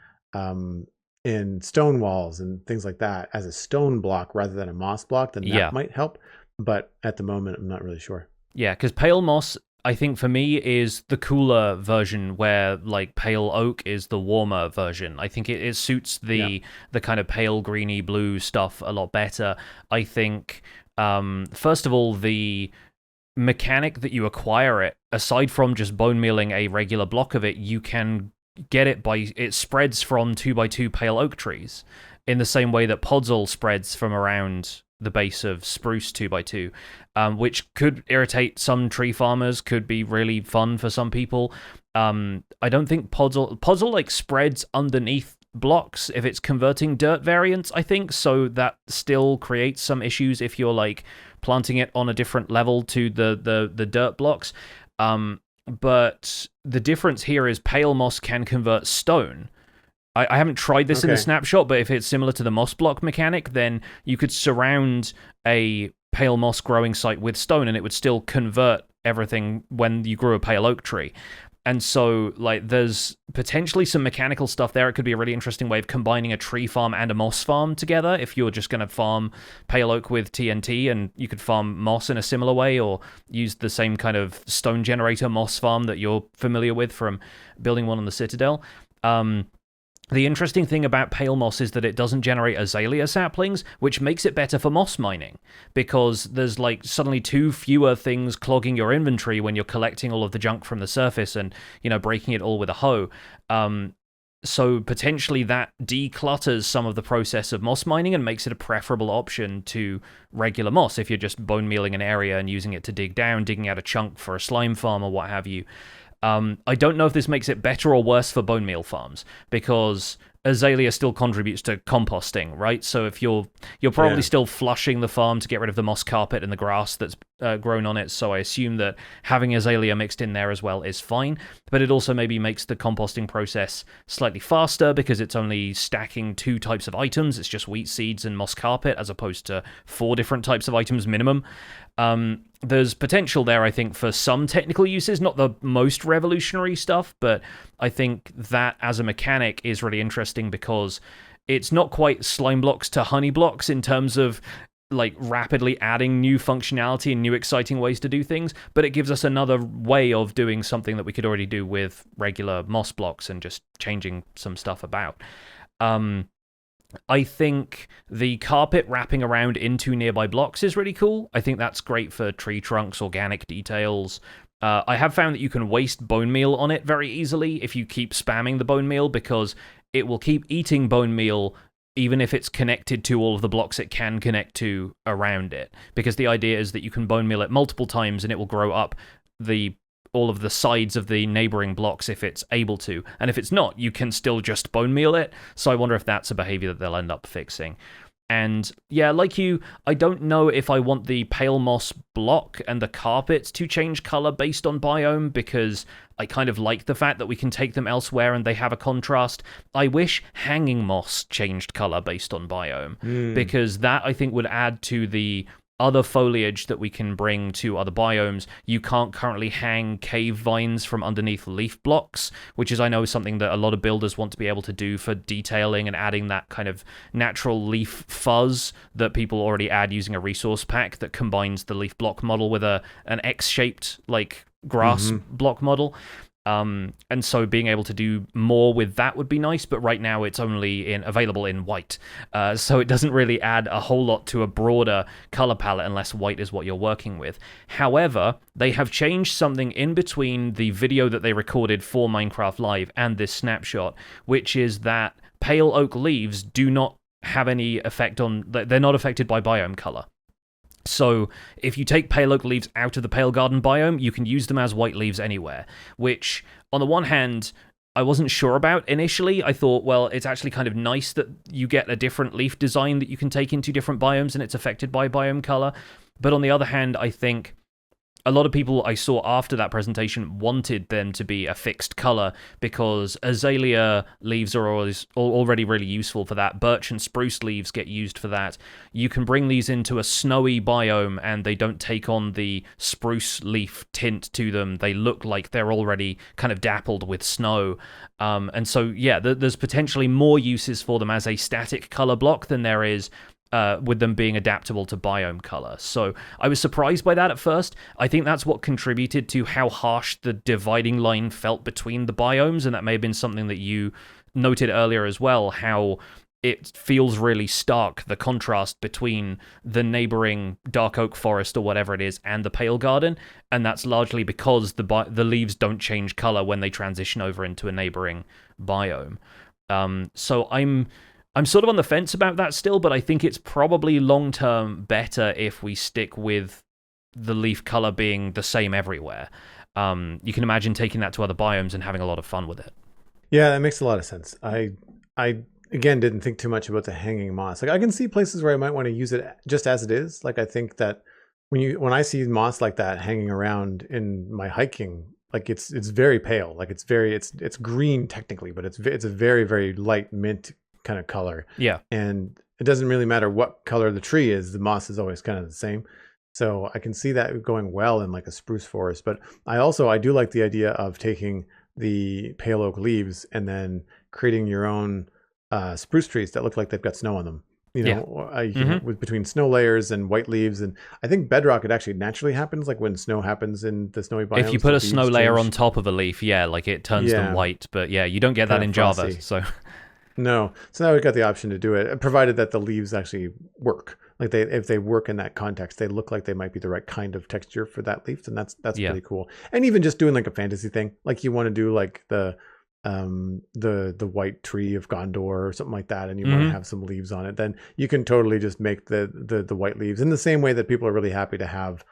stone walls and things like that as a stone block rather than a moss block, then that might help. But at the moment, I'm not really sure. Yeah, because Pale Moss, I think for me, is the cooler version, where like Pale Oak is the warmer version. I think it suits the kind of pale greeny blue stuff a lot better. I think, first of all, the mechanic that you acquire it, aside from just bone mealing a regular block of it, you can get it it spreads from 2x2 pale oak trees in the same way that Podzol spreads from around the base of spruce 2x2, which could irritate some tree farmers, could be really fun for some people. I don't think Podzol like spreads underneath blocks if it's converting dirt variants, I think, so that still creates some issues if you're like planting it on a different level to the dirt blocks. But the difference here is Pale Moss can convert stone. I haven't tried this in the Snapshot, but if it's similar to the moss block mechanic, then you could surround a Pale Moss growing site with stone and it would still convert everything when you grew a Pale Oak tree. And so, like, there's potentially some mechanical stuff there. It could be a really interesting way of combining a tree farm and a moss farm together. If you're just going to farm Pale Oak with TNT, and you could farm moss in a similar way, or use the same kind of stone generator moss farm that you're familiar with from building one on the Citadel. The interesting thing about Pale Moss is that it doesn't generate azalea saplings, which makes it better for moss mining, because there's like suddenly 2 fewer things clogging your inventory when you're collecting all of the junk from the surface and, breaking it all with a hoe. So potentially that declutters some of the process of moss mining and makes it a preferable option to regular moss if you're just bone mealing an area and using it to digging out a chunk for a slime farm or what have you. I don't know if this makes it better or worse for bone meal farms, because azalea still contributes to composting, right? So if you're probably still flushing the farm to get rid of the moss carpet and the grass that's grown on it, so I assume that having azalea mixed in there as well is fine, but it also maybe makes the composting process slightly faster because it's only stacking 2 types of items. It's just wheat seeds and moss carpet as opposed to 4 different types of items minimum. There's potential there, I think, for some technical uses, not the most revolutionary stuff, but I think that as a mechanic is really interesting because it's not quite slime blocks to honey blocks in terms of like rapidly adding new functionality and new exciting ways to do things, but it gives us another way of doing something that we could already do with regular moss blocks and just changing some stuff about. I think the carpet wrapping around into nearby blocks is really cool. I think that's great for tree trunks, organic details. I have found that you can waste bone meal on it very easily if you keep spamming the bone meal, because it will keep eating bone meal even if it's connected to all of the blocks it can connect to around it. Because the idea is that you can bone meal it multiple times and it will grow up all of the sides of the neighboring blocks if it's able to. And if it's not, you can still just bone meal it. So I wonder if that's a behavior that they'll end up fixing. And yeah, like you, I don't know if I want the pale moss block and the carpets to change color based on biome, because I kind of like the fact that we can take them elsewhere and they have a contrast. I wish hanging moss changed color based on biome, because that I think would add to the other foliage that we can bring to other biomes. You can't currently hang cave vines from underneath leaf blocks, which is, I know, something that a lot of builders want to be able to do for detailing and adding that kind of natural leaf fuzz that people already add using a resource pack that combines the leaf block model with an X-shaped like grass block model. And so being able to do more with that would be nice, but right now it's only available in white. So it doesn't really add a whole lot to a broader color palette unless white is what you're working with. However, they have changed something in between the video that they recorded for Minecraft Live and this snapshot, which is that pale oak leaves do not have any effect they're not affected by biome color. So if you take pale oak leaves out of the pale garden biome, you can use them as white leaves anywhere, which on the one hand, I wasn't sure about initially. I thought, well, it's actually kind of nice that you get a different leaf design that you can take into different biomes and it's affected by biome color. But on the other hand, I think a lot of people I saw after that presentation wanted them to be a fixed color, because azalea leaves are already really useful for that. Birch and spruce leaves get used for that. You can bring these into a snowy biome and they don't take on the spruce leaf tint to them. They look like they're already kind of dappled with snow. And so, yeah, there's potentially more uses for them as a static color block than there is with them being adaptable to biome color. So I was surprised by that at first. I think that's what contributed to how harsh the dividing line felt between the biomes, and that may have been something that you noted earlier as well, how it feels really stark, the contrast between the neighboring dark oak forest or whatever it is and the pale garden, and that's largely because the leaves don't change color when they transition over into a neighboring biome. So I'm sort of on the fence about that still, but I think it's probably long-term better if we stick with the leaf color being the same everywhere. You can imagine taking that to other biomes and having a lot of fun with it. Yeah, that makes a lot of sense. I again didn't think too much about the hanging moss. Like I can see places where I might want to use it just as it is. Like I think that when I see moss like that hanging around in my hiking, like it's very pale. Like it's green technically, but it's a very, very light mint kind of color. Yeah. And it doesn't really matter what color the tree is, the moss is always kind of the same. So I can see that going well in like a spruce forest. But I do like the idea of taking the pale oak leaves and then creating your own spruce trees that look like they've got snow on them. You know, with between snow layers and white leaves. And I think bedrock, it actually naturally happens, like when snow happens in the snowy biomes. If you put a snow layer on top of a leaf, like it turns them white. But yeah, you don't get that in Java. So no. So now we've got the option to do it, provided that the leaves actually work. Like if they work in that context, they look like they might be the right kind of texture for that leaf, and that's pretty cool. And even just doing like a fantasy thing, like you want to do like the white tree of Gondor or something like that, and you want to have some leaves on it, then you can totally just make the white leaves in the same way that people are really happy to have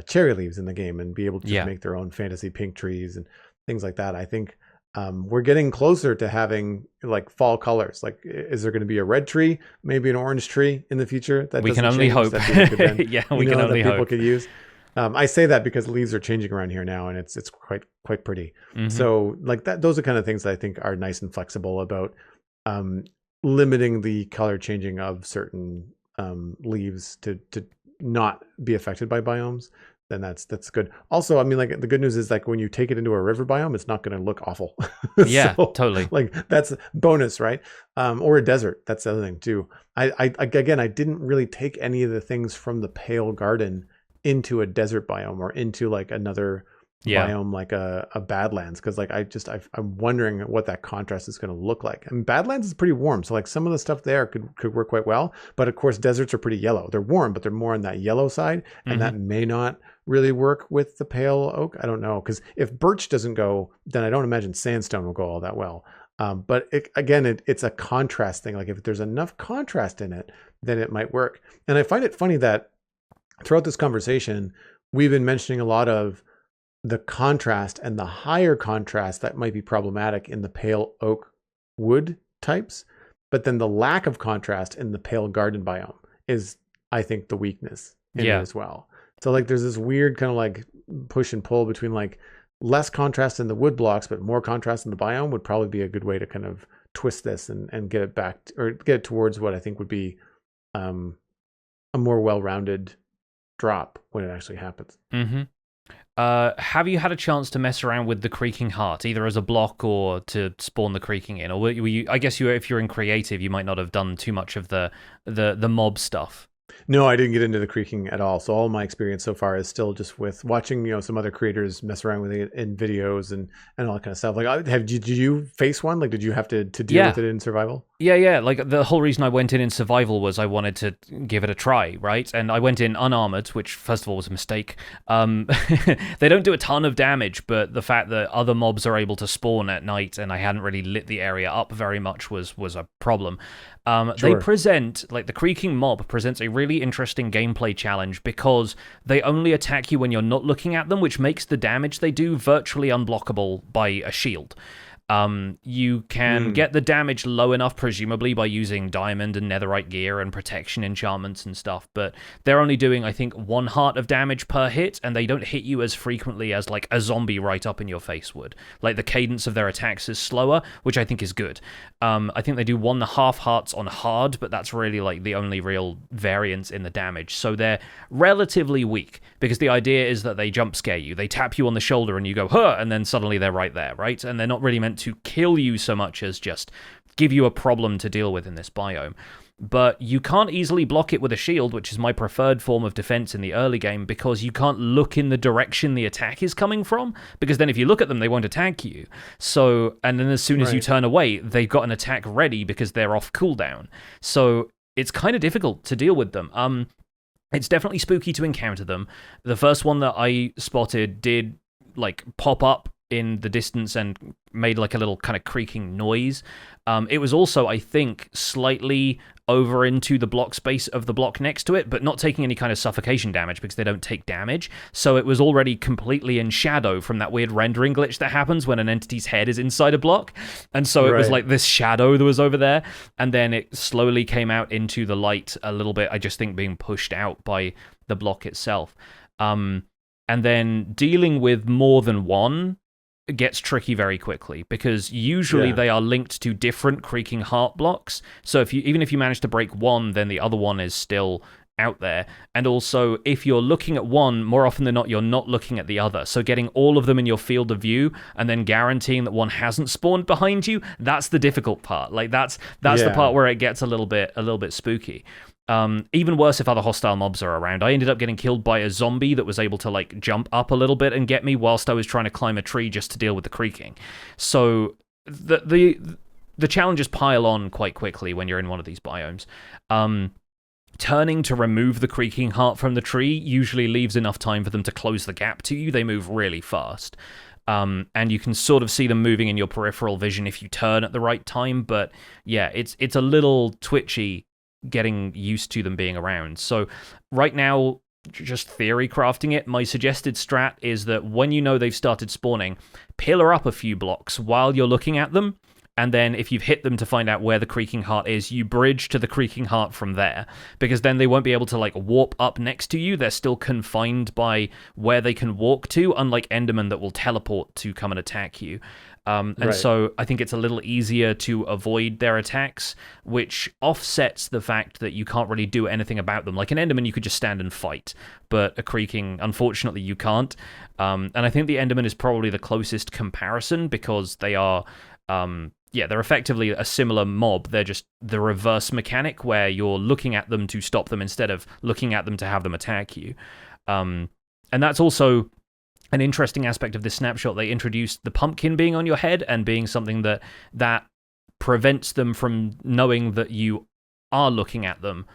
cherry leaves in the game and be able to just make their own fantasy pink trees and things like that. I think we're getting closer to having like fall colors. Like, is there going to be a red tree, maybe an orange tree in the future? That we can only hope. Yeah, we can only hope. People could use. I say that because leaves are changing around here now, and it's quite pretty. So like that, those are kind of things that I think are nice and flexible about limiting the color changing of certain leaves to not be affected by biomes. Then that's good. Also, I mean, like the good news is like when you take it into a river biome, it's not going to look awful. Yeah, totally. Like that's a bonus, right? Or a desert. That's the other thing too. I didn't really take any of the things from the pale garden into a desert biome or into like another Yeah. biome like a Badlands, because like I'm wondering what that contrast is going to look like. I mean, Badlands is pretty warm, so like some of the stuff there could work quite well. But of course, deserts are pretty yellow. They're warm, but they're more on that yellow side, and that may not really work with the pale oak. I don't know, because if birch doesn't go, then I don't imagine sandstone will go all that well. But it's a contrast thing. Like if there's enough contrast in it, then it might work. And I find it funny that throughout this conversation, we've been mentioning a lot of the contrast and the higher contrast that might be problematic in the pale oak wood types. But then the lack of contrast in the pale garden biome is, I think, the weakness in it as well. So like there's this weird kind of like push and pull between like less contrast in the wood blocks, but more contrast in the biome would probably be a good way to kind of twist this and get it back or get it towards what I think would be a more well-rounded drop when it actually happens. Have you had a chance to mess around with the Creaking Heart, either as a block or to spawn the Creaking in? Or were you, I guess if you're in creative, you might not have done too much of the mob stuff. No, I didn't get into the Creaking at all. So all my experience so far is still just with watching, some other creators mess around with it in videos and all that kind of stuff. Like, did you face one? Like, did you have to deal with it in survival? Yeah. Like the whole reason I went in survival was I wanted to give it a try, right? And I went in unarmored, which first of all was a mistake. They don't do a ton of damage, but the fact that other mobs are able to spawn at night and I hadn't really lit the area up very much was a problem. They present, like the Creaking mob presents a really interesting gameplay challenge because they only attack you when you're not looking at them, which makes the damage they do virtually unblockable by a shield. You can get the damage low enough, presumably, by using diamond and netherite gear and protection enchantments and stuff, but they're only doing, I think, 1 heart of damage per hit, and they don't hit you as frequently as, like, a zombie right up in your face would. Like, the cadence of their attacks is slower, which I think is good. I think they do 1.5 hearts on hard, but that's really, like, the only real variance in the damage, so they're relatively weak, because the idea is that they jump scare you. They tap you on the shoulder and you go, huh, and then suddenly they're right there, right? And they're not really meant to kill you so much as just give you a problem to deal with in this biome. But you can't easily block it with a shield, which is my preferred form of defense in the early game, because you can't look in the direction the attack is coming from, because then if you look at them, they won't attack you. So, and then as soon as you turn away, they've got an attack ready because they're off cooldown. So it's kind of difficult to deal with them. It's definitely spooky to encounter them. The first one that I spotted did like pop up in the distance and made like a little kind of creaking noise. It was also, I think, slightly over into the block space of the block next to it, but not taking any kind of suffocation damage because they don't take damage. So it was already completely in shadow from that weird rendering glitch that happens when an entity's head is inside a block. And so it was like this shadow that was over there. And then it slowly came out into the light a little bit, I just think being pushed out by the block itself. And then dealing with more than one gets tricky very quickly because usually they are linked to different Creaking Heart blocks. So even if you manage to break one, then the other one is still out there. And also, if you're looking at one, more often than not, you're not looking at the other. So getting all of them in your field of view and then guaranteeing that one hasn't spawned behind you, that's the difficult part. Like that's the part where it gets a little bit spooky. Even worse if other hostile mobs are around. I ended up getting killed by a zombie that was able to like jump up a little bit and get me whilst I was trying to climb a tree just to deal with the creaking. So the challenges pile on quite quickly when you're in one of these biomes. Turning to remove the Creaking Heart from the tree usually leaves enough time for them to close the gap to you. They move really fast. And you can sort of see them moving in your peripheral vision if you turn at the right time. But yeah, it's a little twitchy getting used to them being around. So right now, just theory crafting it, my suggested strat is that when you know they've started spawning, pillar up a few blocks while you're looking at them, and then if you've hit them to find out where the Creaking Heart is, you bridge to the Creaking Heart from there, because then they won't be able to like warp up next to you. They're still confined by where they can walk to, unlike Endermen that will teleport to come and attack you. So I think it's a little easier to avoid their attacks, which offsets the fact that you can't really do anything about them. Like an Enderman, you could just stand and fight, but a Creaking, unfortunately, you can't. And I think the Enderman is probably the closest comparison because they are, they're effectively a similar mob. They're just the reverse mechanic where you're looking at them to stop them instead of looking at them to have them attack you. And that's also an interesting aspect of this snapshot. They introduced the pumpkin being on your head and being something that prevents them from knowing that you are looking at them,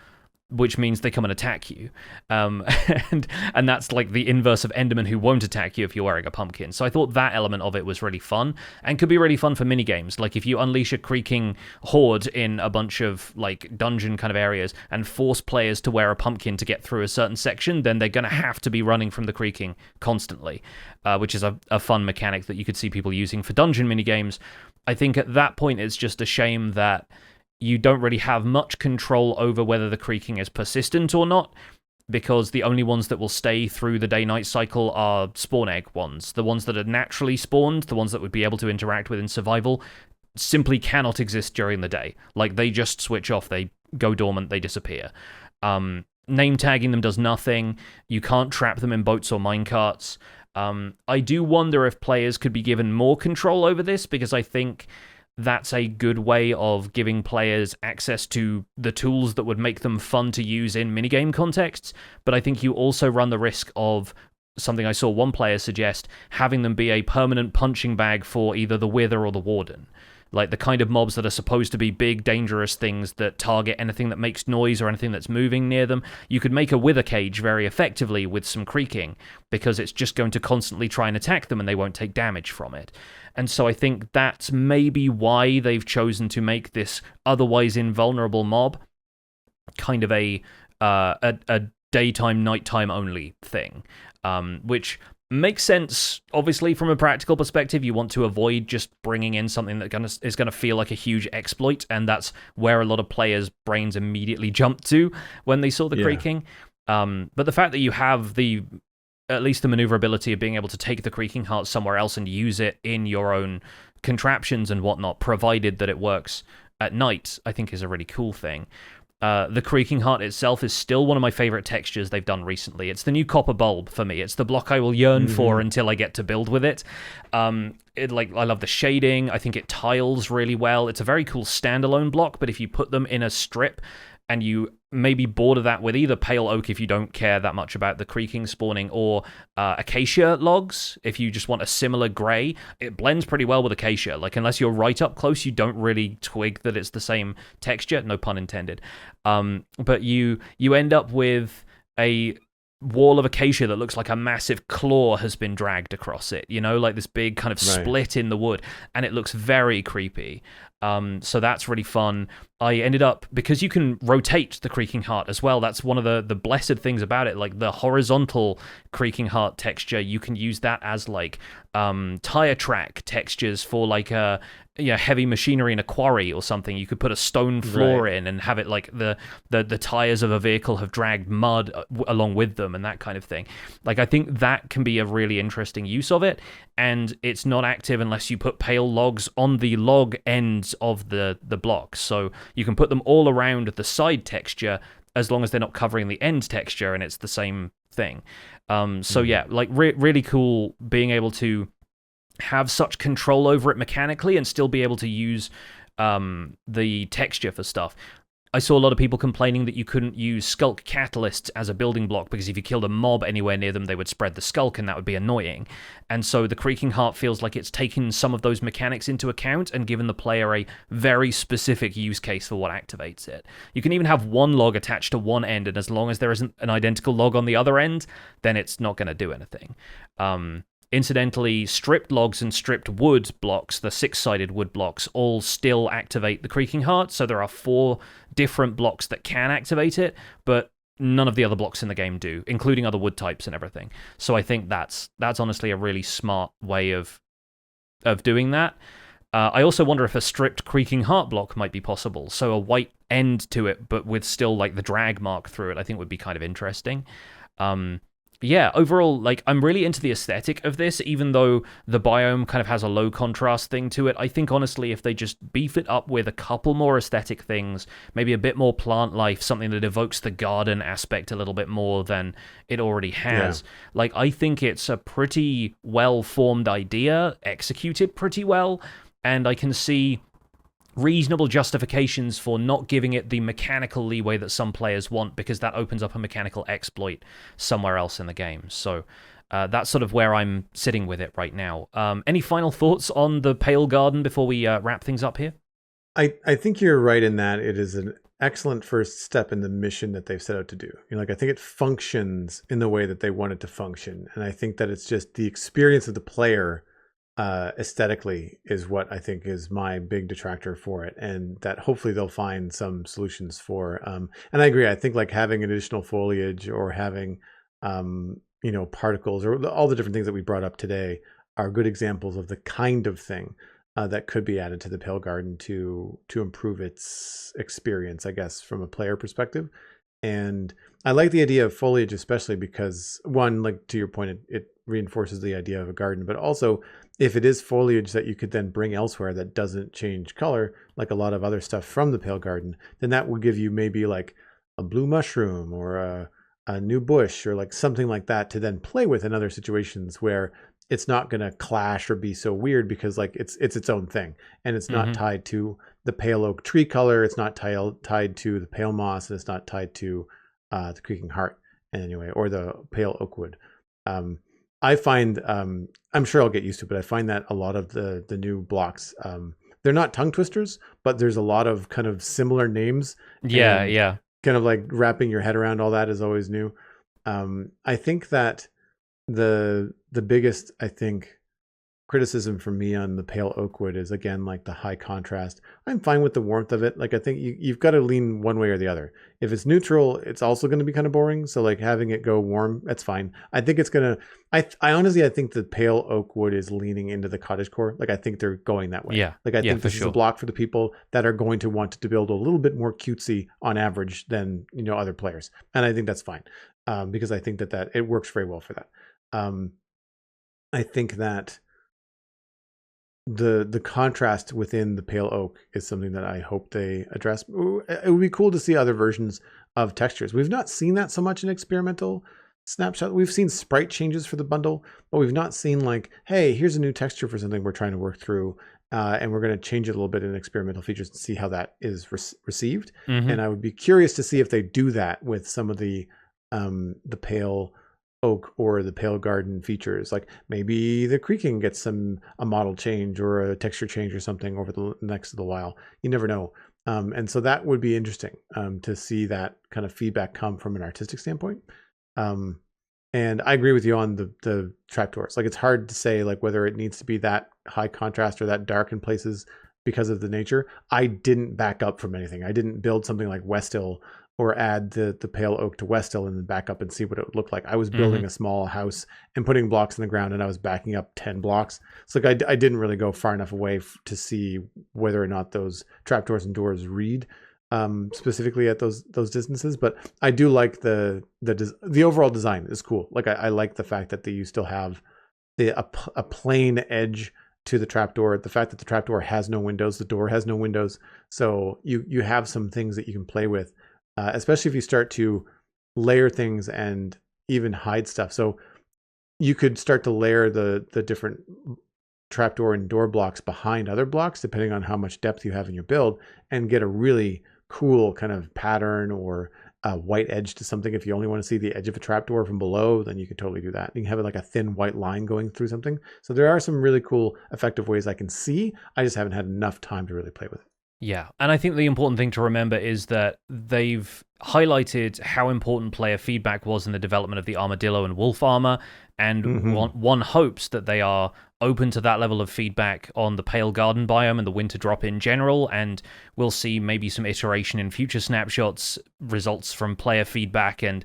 which means they come and attack you. And that's like the inverse of Enderman, who won't attack you if you're wearing a pumpkin. So I thought that element of it was really fun and could be really fun for minigames. Like if you unleash a creaking horde in a bunch of like dungeon kind of areas and force players to wear a pumpkin to get through a certain section, then they're going to have to be running from the creaking constantly, which is a fun mechanic that you could see people using for dungeon minigames. I think at that point it's just a shame that you don't really have much control over whether the creaking is persistent or not, because the only ones that will stay through the day-night cycle are spawn egg ones. The ones that are naturally spawned, the ones that would be able to interact with in survival, simply cannot exist during the day. Like, they just switch off, they go dormant, they disappear. Name tagging them does nothing. You can't trap them in boats or minecarts. I do wonder if players could be given more control over this, because I think that's a good way of giving players access to the tools that would make them fun to use in minigame contexts. But I think you also run the risk of something I saw one player suggest, having them be a permanent punching bag for either the Wither or the Warden. Like the kind of mobs that are supposed to be big, dangerous things that target anything that makes noise or anything that's moving near them. You could make a Wither cage very effectively with some creaking, because it's just going to constantly try and attack them and they won't take damage from it. And so I think that's maybe why they've chosen to make this otherwise invulnerable mob kind of a daytime, nighttime only thing, which makes sense. Obviously, from a practical perspective, you want to avoid just bringing in something that is going to feel like a huge exploit, and that's where a lot of players' brains immediately jumped to when they saw the creaking. But the fact that you have at least the maneuverability of being able to take the creaking heart somewhere else and use it in your own contraptions and whatnot, provided that it works at night, I think is a really cool thing. The creaking heart itself is still one of my favorite textures they've done recently. It's the new copper bulb for me. It's the block I will yearn for until I get to build with it. I love the shading. I think it tiles really well. It's a very cool standalone block, but if you put them in a strip and you maybe border that with either pale oak if you don't care that much about the creaking spawning, or acacia logs if you just want a similar gray, it blends pretty well with acacia. Like, unless you're right up close, you don't really twig that it's the same texture, no pun intended. But you end up with a wall of acacia that looks like a massive claw has been dragged across it, like this big kind of split in the wood, and it looks very creepy. So that's really fun. I ended up, because you can rotate the creaking heart as well, that's one of the blessed things about it. Like the horizontal creaking heart texture, you can use that as like tire track textures for like a heavy machinery in a quarry or something. You could put a stone floor in and have it like the tires of a vehicle have dragged mud along with them and that kind of thing. Like, I think that can be a really interesting use of it, and it's not active unless you put pale logs on the log ends of the block. So you can put them all around the side texture as long as they're not covering the end texture, and it's the same thing. Really cool being able to have such control over it mechanically and still be able to use the texture for stuff. I saw a lot of people complaining that you couldn't use skulk catalysts as a building block, because if you killed a mob anywhere near them, they would spread the skulk, and that would be annoying. And so the creaking heart feels like it's taken some of those mechanics into account and given the player a very specific use case for what activates it. You can even have one log attached to one end, and as long as there isn't an identical log on the other end, then it's not going to do anything. Incidentally, stripped logs and stripped wood blocks, the 6-sided wood blocks, all still activate the creaking heart. So there are 4 different blocks that can activate it, but none of the other blocks in the game do, including other wood types and everything. So I think that's honestly a really smart way of doing that. I also wonder if a stripped creaking heart block might be possible. So a white end to it, but with still like the drag mark through it, I think would be kind of interesting. Overall, like, I'm really into the aesthetic of this, even though the biome kind of has a low contrast thing to it. I think, honestly, if they just beef it up with a couple more aesthetic things, maybe a bit more plant life, something that evokes the garden aspect a little bit more than it already has. Like, I think it's a pretty well-formed idea, executed pretty well, and I can see reasonable justifications for not giving it the mechanical leeway that some players want, because that opens up a mechanical exploit somewhere else in the game. So that's sort of where I'm sitting with it right now. Any final thoughts on the Pale Garden before we wrap things up here? I think you're right in that it is an excellent first step in the mission that they've set out to do. Like, I think it functions in the way that they want it to function. And I think that it's just the experience of the player aesthetically is what I think is my big detractor for it, and that hopefully they'll find some solutions for. And I agree. I think like having additional foliage or having particles or all the different things that we brought up today are good examples of the kind of thing that could be added to the Pale Garden to improve its experience, I guess, from a player perspective. And I like the idea of foliage, especially because, one, like to your point, it reinforces the idea of a garden, but also if it is foliage that you could then bring elsewhere that doesn't change color, like a lot of other stuff from the Pale Garden, then that will give you maybe like a blue mushroom or a new bush or like something like that to then play with in other situations where it's not going to clash or be so weird, because like it's its own thing, and it's not tied to the pale oak tree color. It's not tied to the pale moss, and it's not tied to the Creaking Heart anyway, or the pale oak wood. I find, I'm sure I'll get used to it, but I find that a lot of the new blocks, they're not tongue twisters, but there's a lot of kind of similar names. Yeah. Kind of like wrapping your head around all that is always new. I think that the biggest, I think, criticism for me on the pale oak wood is, again, like the high contrast. I'm fine with the warmth of it. Like, I think you've got to lean one way or the other. If it's neutral, it's also going to be kind of boring. So like having it go warm, that's fine. I think it's going to, I honestly, I think the pale oak wood is leaning into the cottagecore. Like, I think they're going that way. Yeah. Like, I think this is a block for the people that are going to want to build a little bit more cutesy on average than, other players. And I think that's fine. Because I think that it works very well for that. I think that the contrast within the pale oak is something that I hope they address. It would be cool to see other versions of textures. We've not seen that so much in experimental Snapshot. We've seen sprite changes for the bundle, but we've not seen like, hey, here's a new texture for something we're trying to work through, and we're going to change it a little bit in experimental features and see how that is received. And I would be curious to see if they do that with some of the pale oak or the Pale Garden features. Like maybe the Creaking gets a model change or a texture change or something over the next little while. You never know. And so that would be interesting to see that kind of feedback come from an artistic standpoint. And I agree with you on the trapdoors. Like, it's hard to say like whether it needs to be that high contrast or that dark in places because of the nature. I didn't back up from anything. I didn't build something like Westhill or add the pale oak to Westhill and then back up and see what it would look like. I was building a small house and putting blocks in the ground, and I was backing up 10 blocks. So like I didn't really go far enough away to see whether or not those trapdoors and doors read specifically at those distances. But I do like the overall design is cool. Like I like the fact that you still have a plain edge to the trapdoor, the fact that the trapdoor has no windows, the door has no windows. So you have some things that you can play with. Especially if you start to layer things and even hide stuff. So you could start to layer the different trapdoor and door blocks behind other blocks, depending on how much depth you have in your build, and get a really cool kind of pattern or a white edge to something. If you only want to see the edge of a trapdoor from below, then you could totally do that. You can have like a thin white line going through something. So there are some really cool, effective ways I can see. I just haven't had enough time to really play with it. Yeah, and I think the important thing to remember is that they've highlighted how important player feedback was in the development of the Armadillo and Wolf armor, and one hopes that they are open to that level of feedback on the Pale Garden biome and the winter drop in general, and we'll see maybe some iteration in future snapshots, results from player feedback, and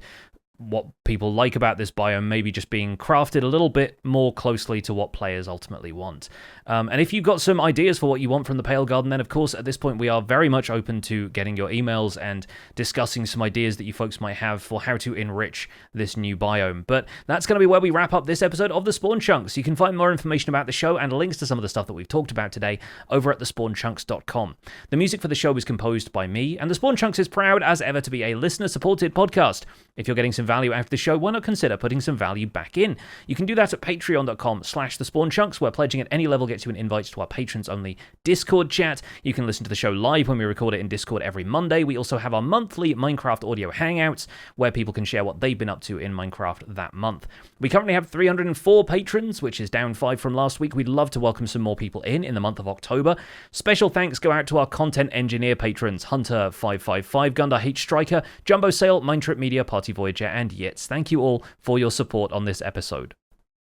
what people like about this biome maybe just being crafted a little bit more closely to what players ultimately want. And if you've got some ideas for what you want from the Pale Garden, then of course at this point we are very much open to getting your emails and discussing some ideas that you folks might have for how to enrich this new biome. But that's going to be where we wrap up this episode of The Spawn Chunks. You can find more information about the show and links to some of the stuff that we've talked about today over at thespawnchunks.com. The music for the show is composed by me, and The Spawn Chunks is proud as ever to be a listener-supported podcast. If you're getting some value out of the show, why not consider putting some value back in? You can do that at patreon.com/thespawnchunks, where pledging at any level gets you an invite to our patrons-only Discord chat. You can listen to the show live when we record it in Discord every Monday. We also have our monthly Minecraft audio hangouts, where people can share what they've been up to in Minecraft that month. We currently have 304 patrons, which is down 5 from last week. We'd love to welcome some more people in the month of October. Special thanks go out to our content engineer patrons, Hunter555, Gundar H. Striker, Jumbo Sale, Mindtrip Media, Party Voyager, and Yitz. Thank you all for your support on this episode.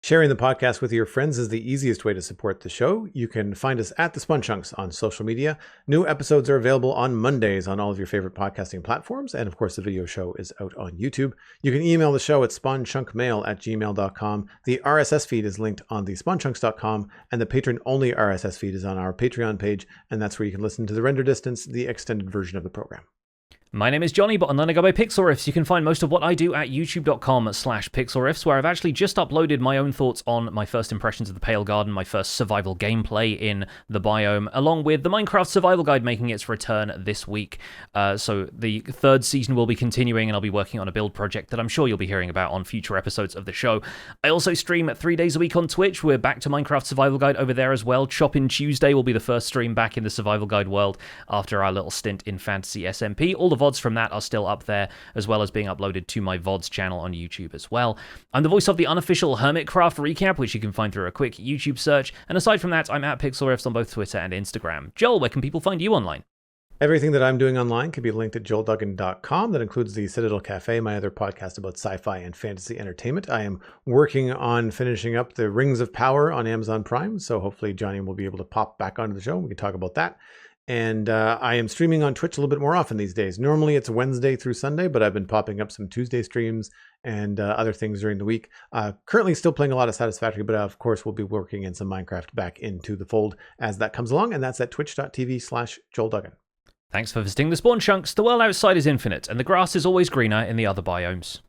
Sharing the podcast with your friends is the easiest way to support the show. You can find us at The Spawn Chunks on social media. New episodes are available on Mondays on all of your favorite podcasting platforms. And of course, the video show is out on YouTube. You can email the show at spawnchunkmail@gmail.com. The RSS feed is linked on the spawnchunks.com, and the patron-only RSS feed is on our Patreon page. And that's where you can listen to the render distance, the extended version of the program. My name is Jonny, but online I go by Pixelriffs. You can find most of what I do at youtube.com/pixelriffs, where I've actually just uploaded my own thoughts on my first impressions of the Pale Garden, my first survival gameplay in the biome, along with the Minecraft Survival Guide making its return this week. So the third season will be continuing, and I'll be working on a build project that I'm sure you'll be hearing about on future episodes of the show. I also stream 3 days a week on Twitch. We're back to Minecraft Survival Guide over there as well. Chop-In Tuesday will be the first stream back in the Survival Guide world after our little stint in Fantasy SMP. All the VODs from that are still up there, as well as being uploaded to my VODs channel on YouTube as well. I'm the voice of the unofficial Hermitcraft recap, which you can find through a quick YouTube search. And aside from that, I'm at Pixelriffs on both Twitter and Instagram. Joel, where can people find you online? Everything that I'm doing online can be linked at joelduggan.com. That includes the Citadel Cafe, my other podcast about sci-fi and fantasy entertainment. I am working on finishing up the Rings of Power on Amazon Prime, so hopefully Jonny will be able to pop back onto the show and we can talk about that. And I am streaming on Twitch a little bit more often these days. Normally it's Wednesday through Sunday, but I've been popping up some Tuesday streams and other things during the week. Currently still playing a lot of Satisfactory, but of course we'll be working in some Minecraft back into the fold as that comes along. And that's at twitch.tv/JoelDuggan. Thanks for visiting the Spawn Chunks. The world outside is infinite, and the grass is always greener in the other biomes.